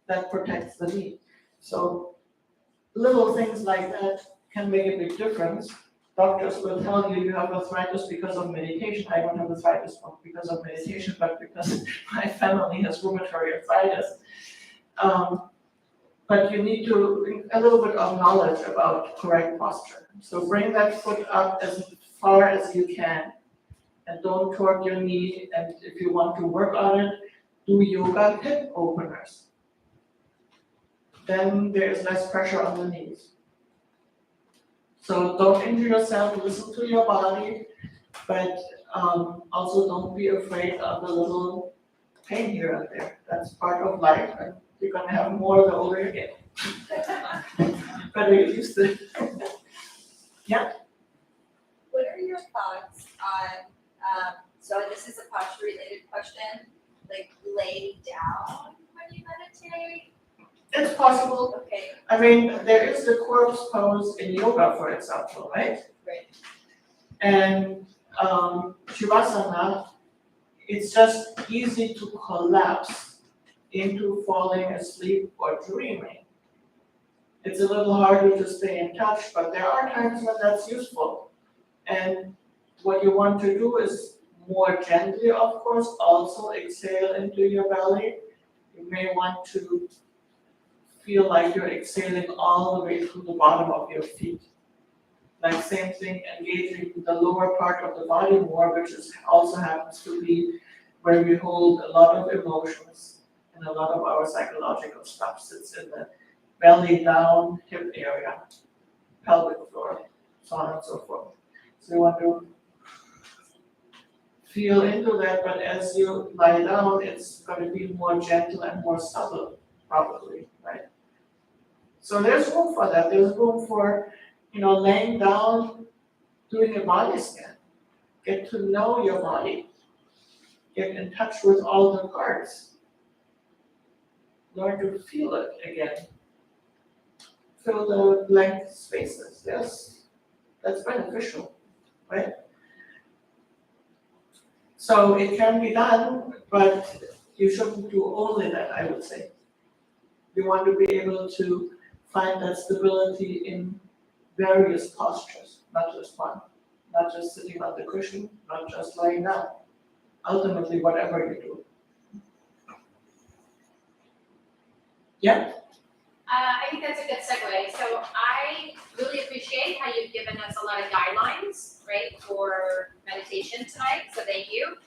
That protects the knee. So little things like that can make a big difference. Doctors will tell you you have arthritis because of meditation. I don't have arthritis not because of meditation, but because my family has rheumatoid arthritis. But you need to a little bit of knowledge about correct posture. So bring that foot up as far as you can, and don't torque your knee. And if you want to work on it, do yoga hip openers. Then there is less pressure on the knees. So don't injure yourself, listen to your body, but also don't be afraid of the little pain here and there. That's part of life, and you're gonna have more the older you get. Better get used to it. What are your thoughts on, so this is a posture related question, like lay down when you meditate? It's possible. Okay, I mean, there is the corpse pose in yoga, for example, right? Right. And Shavasana, it's just easy to collapse into falling asleep or dreaming. It's a little harder to stay in touch, but there are times when that's useful. And what you want to do is more gently, of course, also exhale into your belly. You may want to feel like you're exhaling all the way through the bottom of your feet. Like same thing, engaging the lower part of the body more, which is also happens to be where we hold a lot of emotions and a lot of our psychological stuff sits in the belly down, hip area, pelvic floor, so on and so forth. So you want to feel into that, but as you lie down, it's going to be more gentle and more subtle, probably, right? So there's room for that. There's room for, laying down, doing a body scan. Get to know your body. Get in touch with all the parts. Learn to feel it again. Fill the blank spaces. Yes, that's beneficial, right? So it can be done, but you shouldn't do only that, I would say. You want to be able to find that stability in various postures, not just one. Not just sitting on the cushion, not just lying down. Ultimately, whatever you do. Yeah? I think that's a good segue. So I really appreciate how you've given us a lot of guidelines, right, for meditation tonight. So thank you.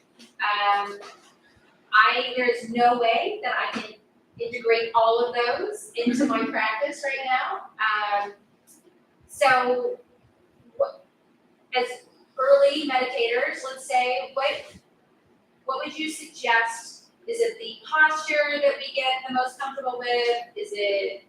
There's no way that I can integrate all of those into my practice right now. So as early meditators, let's say, what would you suggest Is it the posture that we get the most comfortable with? Is it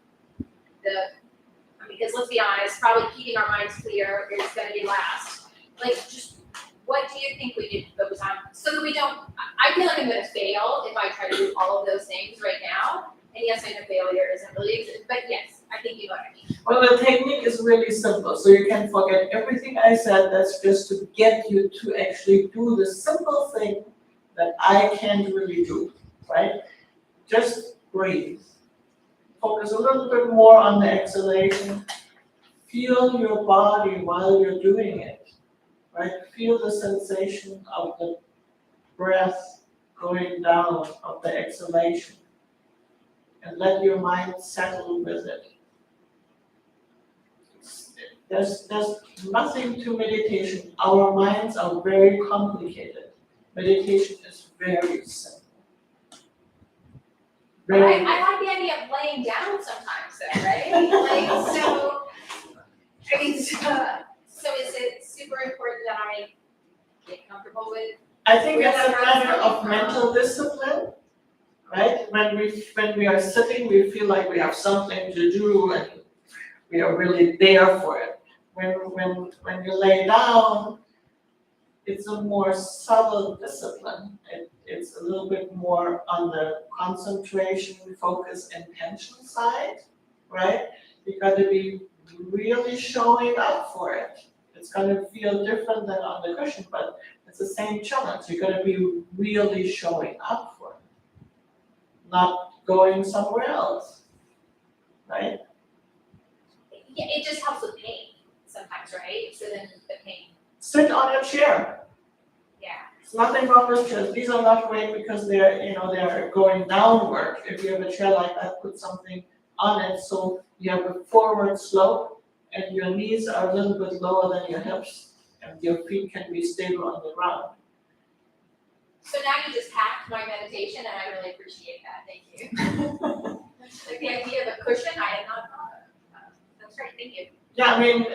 because let's be honest, probably keeping our minds clear is gonna be last. Like, just what do you think we need to focus on so that we don't? I feel like I'm gonna fail if I try to do all of those things right now. And yes, I know failure isn't really exist, but yes, I think you know what I mean. Well, the technique is really simple, so you can forget everything I said. That's just to get you to actually do the simple thing that I can't really do, right? Just breathe. Focus a little bit more on the exhalation. Feel your body while you're doing it, right? Feel the sensation of the breath going down, of the exhalation. And let your mind settle with it. There's nothing to meditation. Our minds are very complicated. Meditation is very simple. I Very, like the idea of laying down sometimes though, right? Like, so, I mean, so is it super important that I get comfortable with? I think it's a matter of mental discipline, right? When we are sitting, we feel like we have something to do and we are really there for it. When you lay down, it's a more subtle discipline. It's a little bit more on the concentration, focus, intention side, right? You gotta be really showing up for it. It's gonna feel different than on the cushion, but it's the same challenge. You gotta be really showing up for it, not going somewhere else, right? Yeah, it just helps with pain sometimes, right? So then the pain, Sit on a chair. yeah. There's nothing wrong with chairs. These are not great because they're going downward. If you have a chair like that, put something on it so you have a forward slope and your knees are a little bit lower than your hips and your feet can be stable on the ground. So now you just hacked my meditation and I really appreciate that, thank you. Like the idea of a cushion, I had not thought of. That's great, thank you. Yeah, I mean,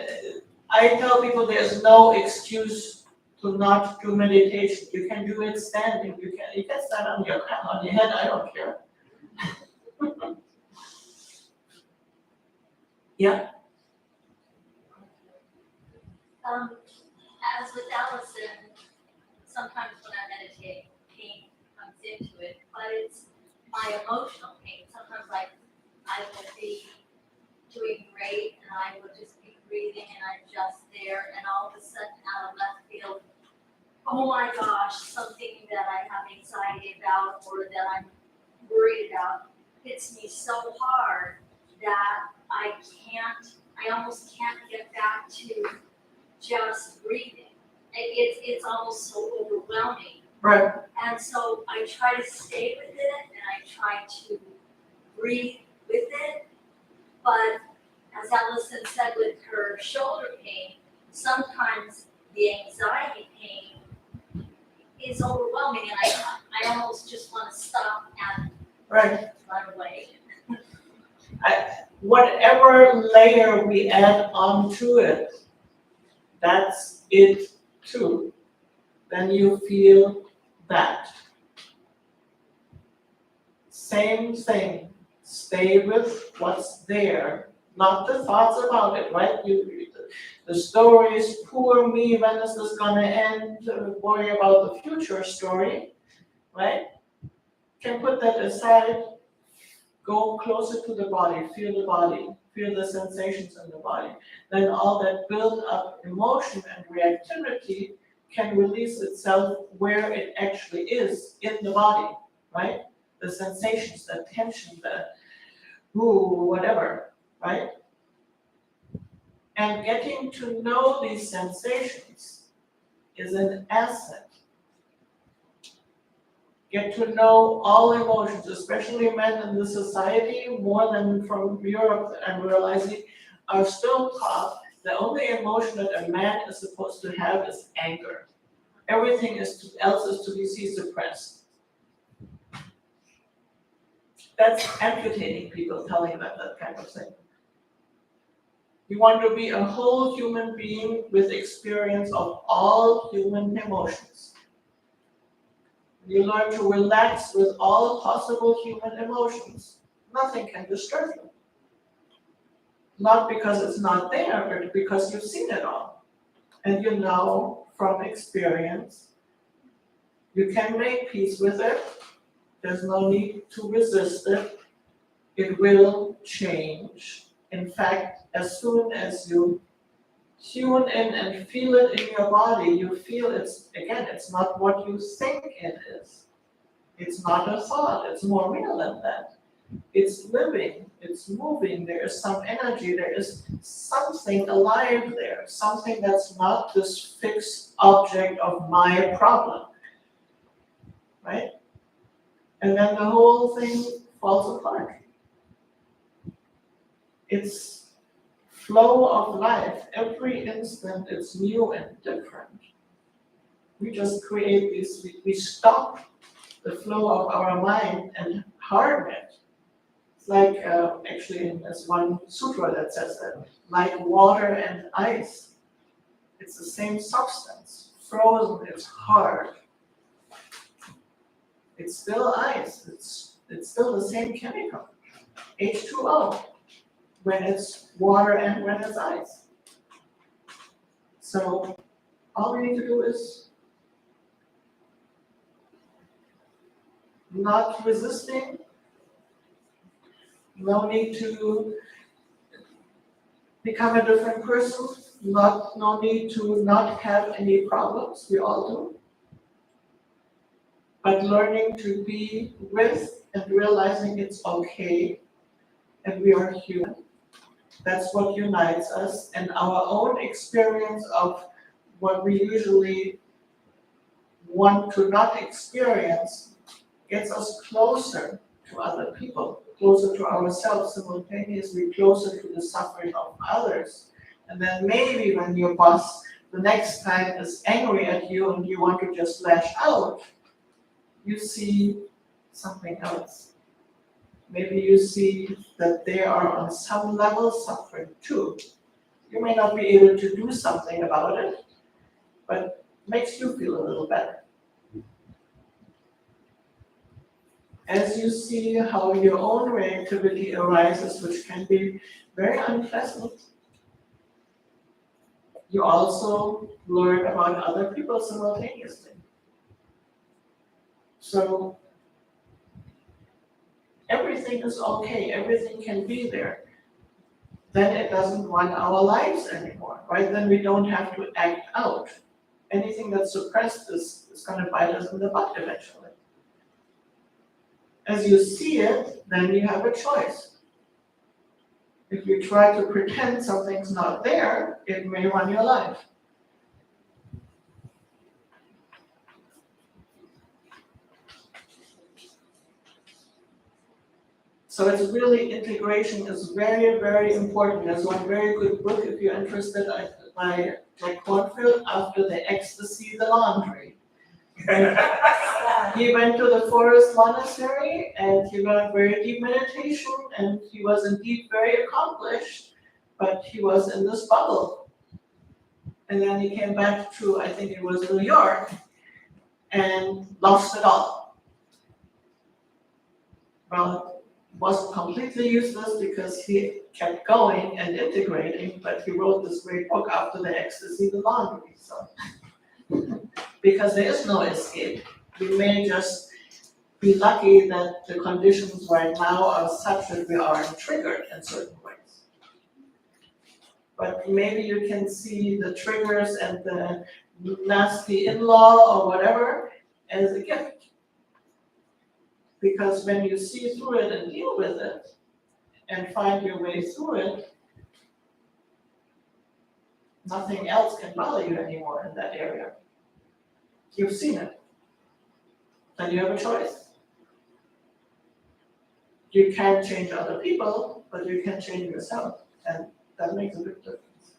I tell people there's no excuse to not do meditation. You can do it standing. You can stand on your head. I don't care. Yeah. As with Allison, sometimes when I meditate, pain comes into it, but it's my emotional pain. Sometimes I will be doing great and I will just be breathing and I'm just there and all of a sudden out of left field, oh my gosh, something that I have anxiety about or that I'm worried about hits me so hard that I almost can't get back to just breathing. It's almost so overwhelming. Right. And so I try to stay with it and I try to breathe with it. But as Allison said with her shoulder pain, sometimes the anxiety pain is overwhelming and I almost just want to stop and Right. run away. Whatever layer we add onto it, that's it too. Then you feel that. Same thing. Stay with what's there, not the thoughts about it, right? The stories, poor me, when is this gonna end? Worry about the future story, right? Can put that aside. Go closer to the body, feel the sensations in the body. Then all that built up emotion and reactivity can release itself where it actually is in the body, right? The sensations, the tension, the whatever, right? And getting to know these sensations is an asset. Get to know all emotions, especially men in this society, more than from Europe, I'm realizing, are still taught the only emotion that a man is supposed to have is anger. Everything else is to be suppressed. That's amputating people, telling them that kind of thing. You want to be a whole human being with experience of all human emotions. You learn to relax with all possible human emotions. Nothing can disturb you. Not because it's not there, but because you've seen it all. And you know from experience, you can make peace with it. There's no need to resist it. It will change. In fact, as soon as you tune in and feel it in your body, you feel it's not what you think it is. It's not a thought, it's more real than that. It's living, it's moving, there is some energy, there is something alive there, something that's not this fixed object of my problem, right? And then the whole thing falls apart. It's flow of life. Every instant it's new and different. We just create this, we stop the flow of our mind and harden it. It's like, actually, there's one sutra that says that, like water and ice. It's the same substance. Frozen, it's hard. It's still ice. It's still the same chemical. H2O, when it's water and when it's ice. So all we need to do is not resisting. No need to become a different person. No need to not have any problems. We all do. But learning to be with and realizing it's okay and we are human. That's what unites us, and our own experience of what we usually want to not experience gets us closer to other people, closer to ourselves, simultaneously closer to the suffering of others. And then maybe when your boss the next time is angry at you and you want to just lash out, you see something else. Maybe you see that they are on some level suffering too. You may not be able to do something about it, but it makes you feel a little better. As you see how your own reactivity arises, which can be very unpleasant, you also learn about other people simultaneously. So everything is okay, everything can be there. Then it doesn't run our lives anymore, right? Then we don't have to act out. Anything that's suppressed is going to bite us in the butt eventually. As you see it, then you have a choice. If you try to pretend something's not there, it may run your life. So it's really, integration is very, very important. There's one very good book, if you're interested, by Jack Cornfield, After the Ecstasy, the Laundry. He went to the forest monastery and he learned very deep meditation and he was indeed very accomplished, but he was in this bubble. And then he came back to, I think it was New York, and lost it all. Well, it wasn't completely useless because he kept going and integrating, but he wrote this great book, After the Ecstasy, the Laundry. So, because there is no escape. We may just be lucky that the conditions right now are such that we aren't triggered in certain ways. But maybe you can see the triggers and the nasty in-law or whatever as a gift. Because when you see through it and deal with it and find your way through it, nothing else can bother you anymore in that area. You've seen it. Then you have a choice. You can't change other people, but you can change yourself, and that makes a big difference.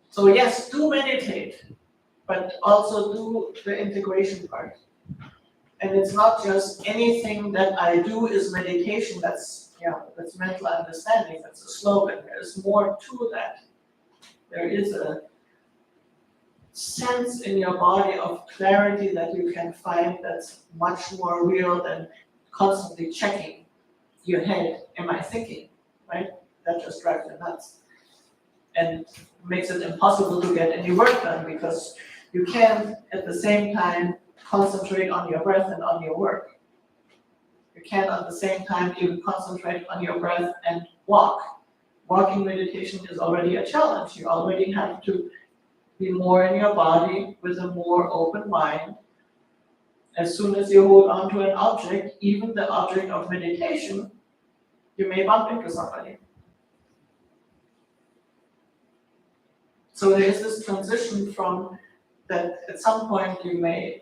So yes, do meditate, but also do the integration part. And it's not just anything that I do is meditation, that's mental understanding, that's a slogan. There's more to that. There is a sense in your body of clarity that you can find that's much more real than constantly checking your head, am I thinking, right? That just drives you nuts. And makes it impossible to get any work done because you can't at the same time concentrate on your breath and on your work. You can't at the same time even concentrate on your breath and walk. Walking meditation is already a challenge. You already have to be more in your body with a more open mind. As soon as you hold on to an object, even the object of meditation, you may bump into somebody. So there is this transition from that at some point you may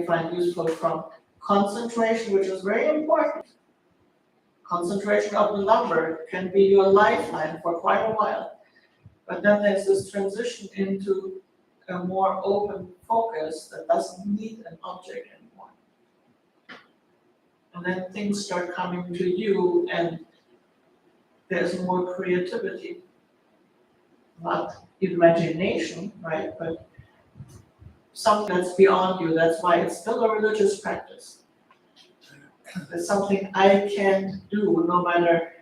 find useful from concentration, which is very important. Concentration of the number can be your lifeline for quite a while. But then there's this transition into a more open focus that doesn't need an object anymore. And then things start coming to you and there's more creativity. Not imagination, right? But something that's beyond you. That's why it's still a religious practice. It's something I can't do no matter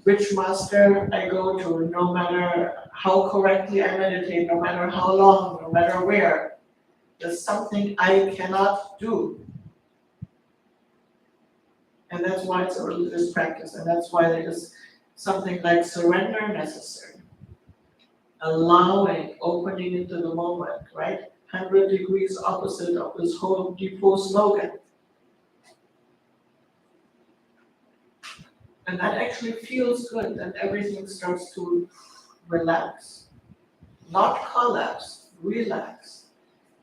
which master I go to, no matter how correctly I meditate, no matter how long, no matter where. There's something I cannot do. And that's why it's a religious practice, and that's why there is something like surrender necessary. Allowing, opening into the moment, right? 100 degrees opposite of this whole depot slogan. And that actually feels good, and everything starts to relax. Not collapse, relax.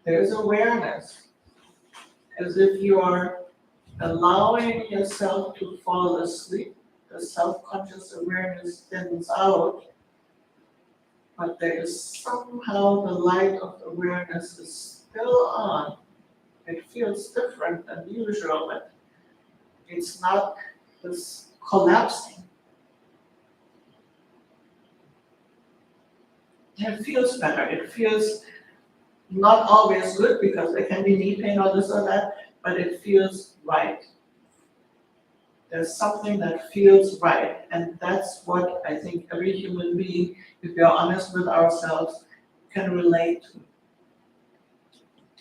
There's awareness, as if you are allowing yourself to fall asleep. The self-conscious awareness thins out, but there is somehow the light of awareness is still on. It feels different than usual, but it's not this collapsing. It feels better. It feels not always good because there can be knee pain or this or that, but it feels right. There's something that feels right, and that's what I think every human being, if we are honest with ourselves, can relate to.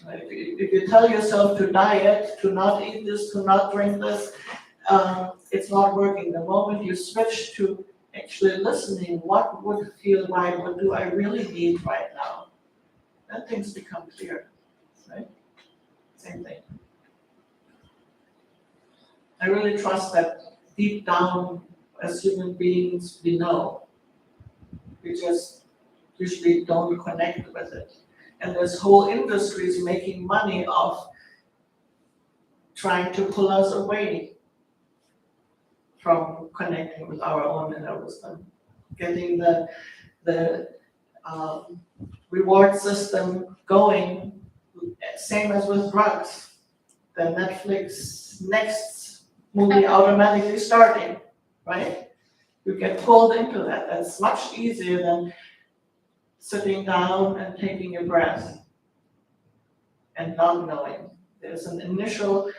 Right? If you tell yourself to diet, to not eat this, to not drink this, it's not working. The moment you switch to actually listening, what would feel right, what do I really need right now, then things become clear, right? Same thing. I really trust that deep down as human beings we know. We just usually don't connect with it. And there's whole industries making money off trying to pull us away from connecting with our own inner wisdom. Getting the reward system going, same as with drugs. The Netflix next movie automatically starting, right? You get pulled into that. That's much easier than sitting down and taking a breath and not knowing. There's an initial,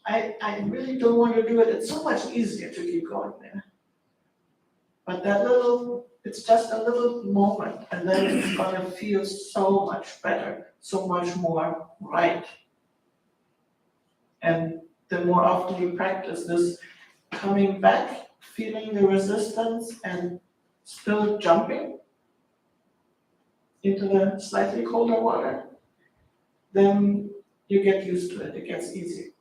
I really don't want to do it. It's so much easier to keep going there. But that little, it's just a little moment, and then it's gonna feel so much better, so much more right. And the more often you practice this, coming back, feeling the resistance and still jumping into the slightly colder water, then you get used to it, it gets easy.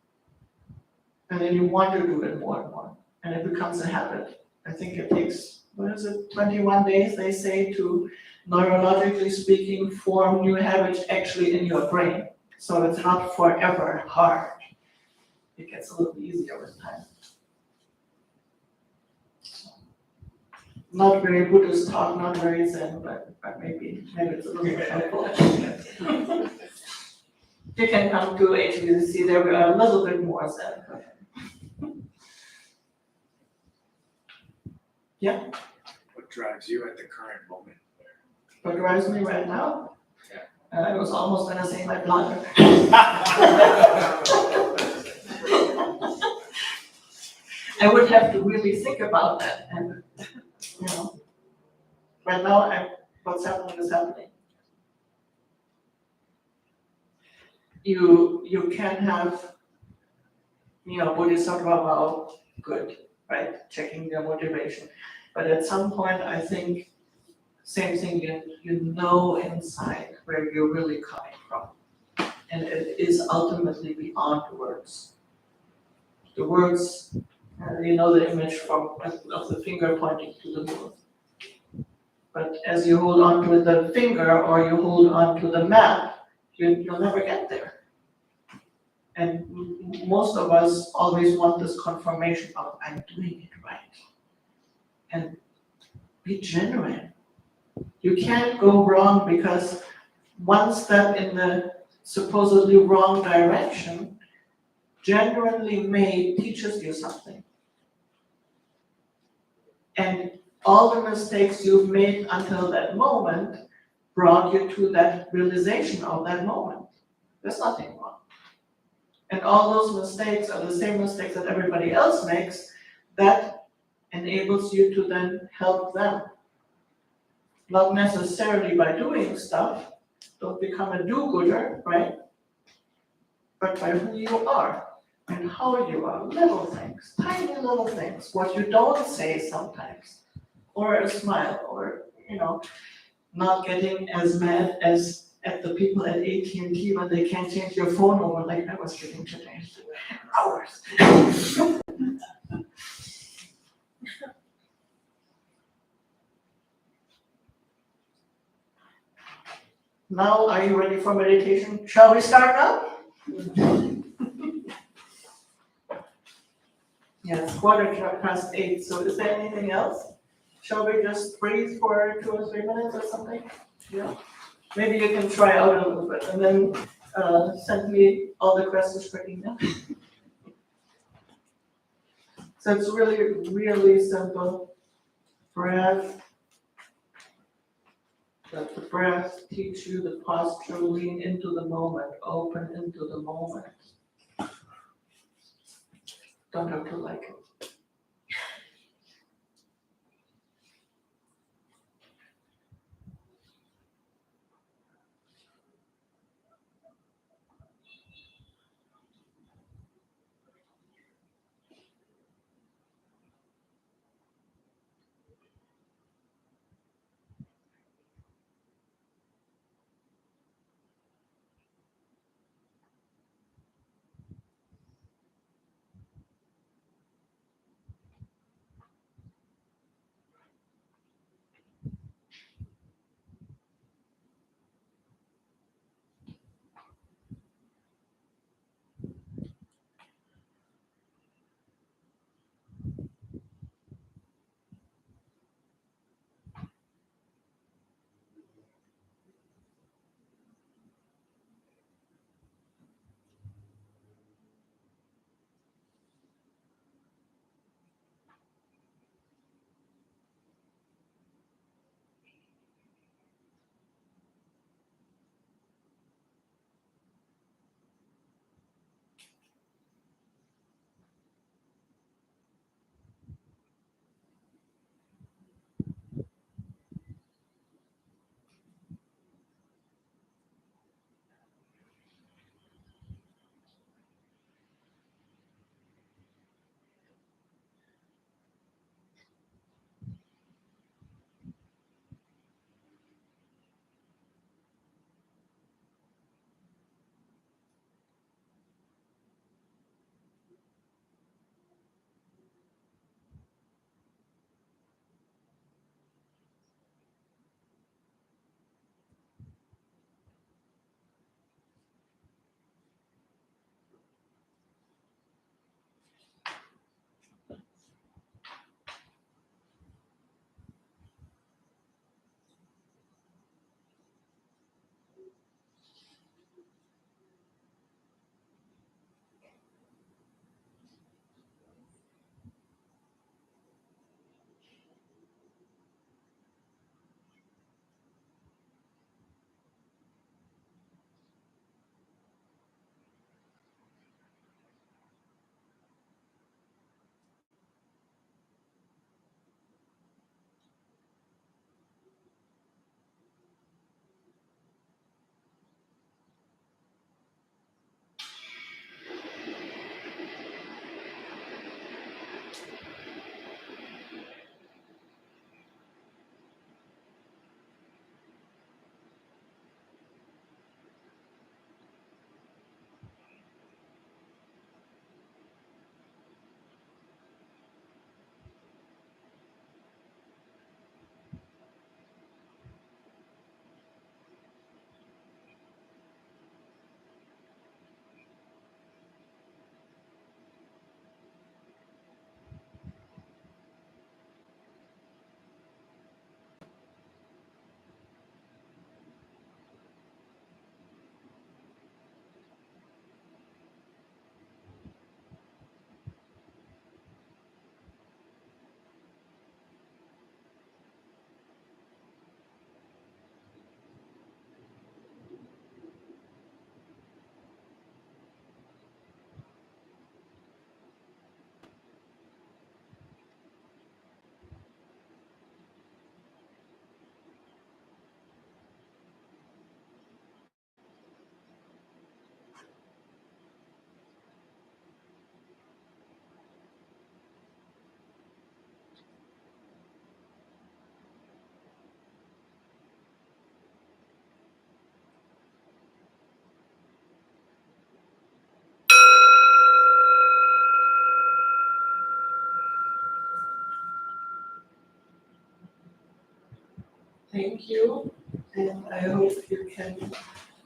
And then you want to do it more and more, and it becomes a habit. I think it takes, 21 days, they say, to, neurologically speaking, form new habits actually in your brain. So it's not forever hard. It gets a little easier with time. Not very Buddhist talk, not very Zen, but maybe it's a little bit helpful. You can come to HVCC, there we are a little bit more Zen. Yeah, What drives you at the current moment? what drives me right now? Yeah. And I was almost gonna say my bladder. I would have to really think about that and, you know, right now, what's happening is happening. You can have, Buddhists talk about how good, right, checking their motivation. But at some point, I think, same thing, you know inside where you're really coming from. And it is ultimately beyond words. The words, the image of the finger pointing to the moon. But as you hold on to the finger or you hold on to the map, you'll never get there. And most of us always want this confirmation of, I'm doing it right. And be genuine. You can't go wrong because one step in the supposedly wrong direction genuinely teaches you something. And all the mistakes you've made until that moment brought you to that realization of that moment. There's nothing wrong. And all those mistakes are the same mistakes that everybody else makes. That enables you to then help them. Not necessarily by doing stuff, don't become a do-gooder, right? But by who you are and how you are. Little things, tiny little things, what you don't say sometimes. Or a smile, or, not getting as mad as at the people at AT&T when they can't change your phone over like I was getting today. Hours. Now, are you ready for meditation? Shall we start now? Yes, 8:15. So is there anything else? Shall we just breathe for 2 or 3 minutes or something? Yeah. Maybe you can try out a little bit and then send me all the questions for email. So it's really, really simple. Breath. Let the breath teach you the posture, lean into the moment, open into the moment. Don't have to like it. thank you, and I hope you can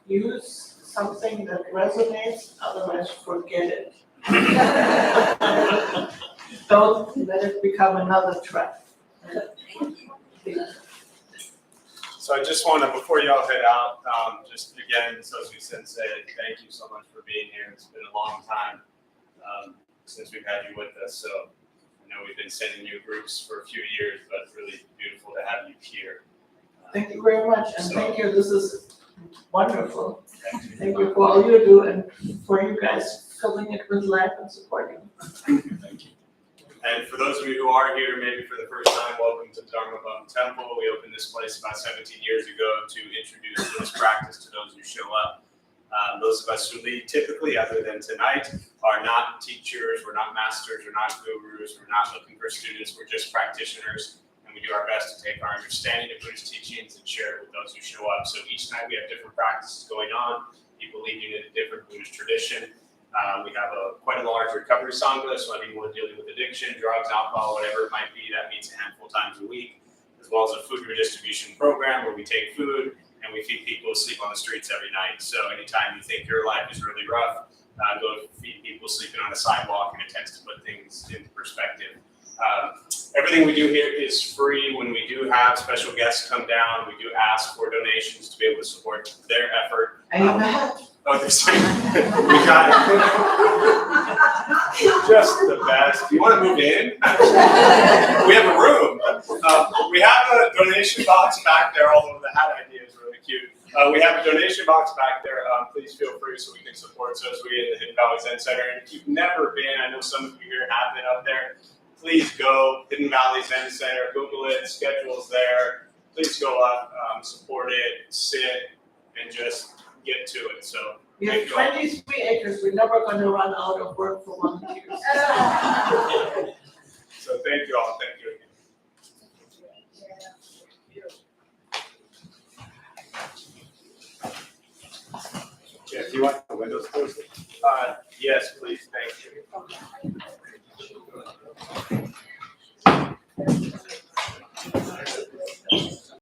use something that resonates, otherwise forget it. Don't let it become another trap. So I just want to, before y'all head out, just again, Sozui SenSei, thank you so much for being here. It's been a long time since we've had you with us. So I know we've been sending you groups for a few years, but it's really beautiful to have you here. Thank you very much, and thank you, this is wonderful. Thank you. Thank you for all you do and for you guys filling it with life and supporting. Thank you. And for those of you who are here, maybe for the first time, welcome to Dharma Temple. We opened this place about 17 years ago to introduce this practice to those who show up. Those of us who lead typically, other than tonight, are not teachers, we're not masters, we're not gurus, we're not looking for students, we're just practitioners. And we do our best to take our understanding of Buddhist teachings and share it with those who show up. So each night we have different practices going on, people leading in a different Buddhist tradition. We have quite a large recovery sangha, so anyone dealing with addiction, drugs, alcohol, whatever it might be, that meets a handful of times a week, as well as a food redistribution program where we take food and we feed people who sleep on the streets every night. So anytime you think your life is really rough, go feed people sleeping on a sidewalk, and it tends to put things into perspective. Everything we do here is free. When we do have special guests come down, we do ask for donations to be able to support their effort. I have a hat. Oh, this we got it. Just the best. Do you want to move in? We have a room. We have a donation box back there, although the hat idea is really cute. We have a donation box back there. Please feel free so we can support Sozui and the Hidden Valley Zen Center. And if you've never been, I know some of you here have been up there, please go. Hidden Valley Zen Center, Google it, schedule's there. Please go up, support it, sit, and just get to it. So We have 23 acres, we're never gonna run out of work for volunteers. So thank you all. Thank you again. Yeah, do you want the windows closed? Yes, please. Thank you.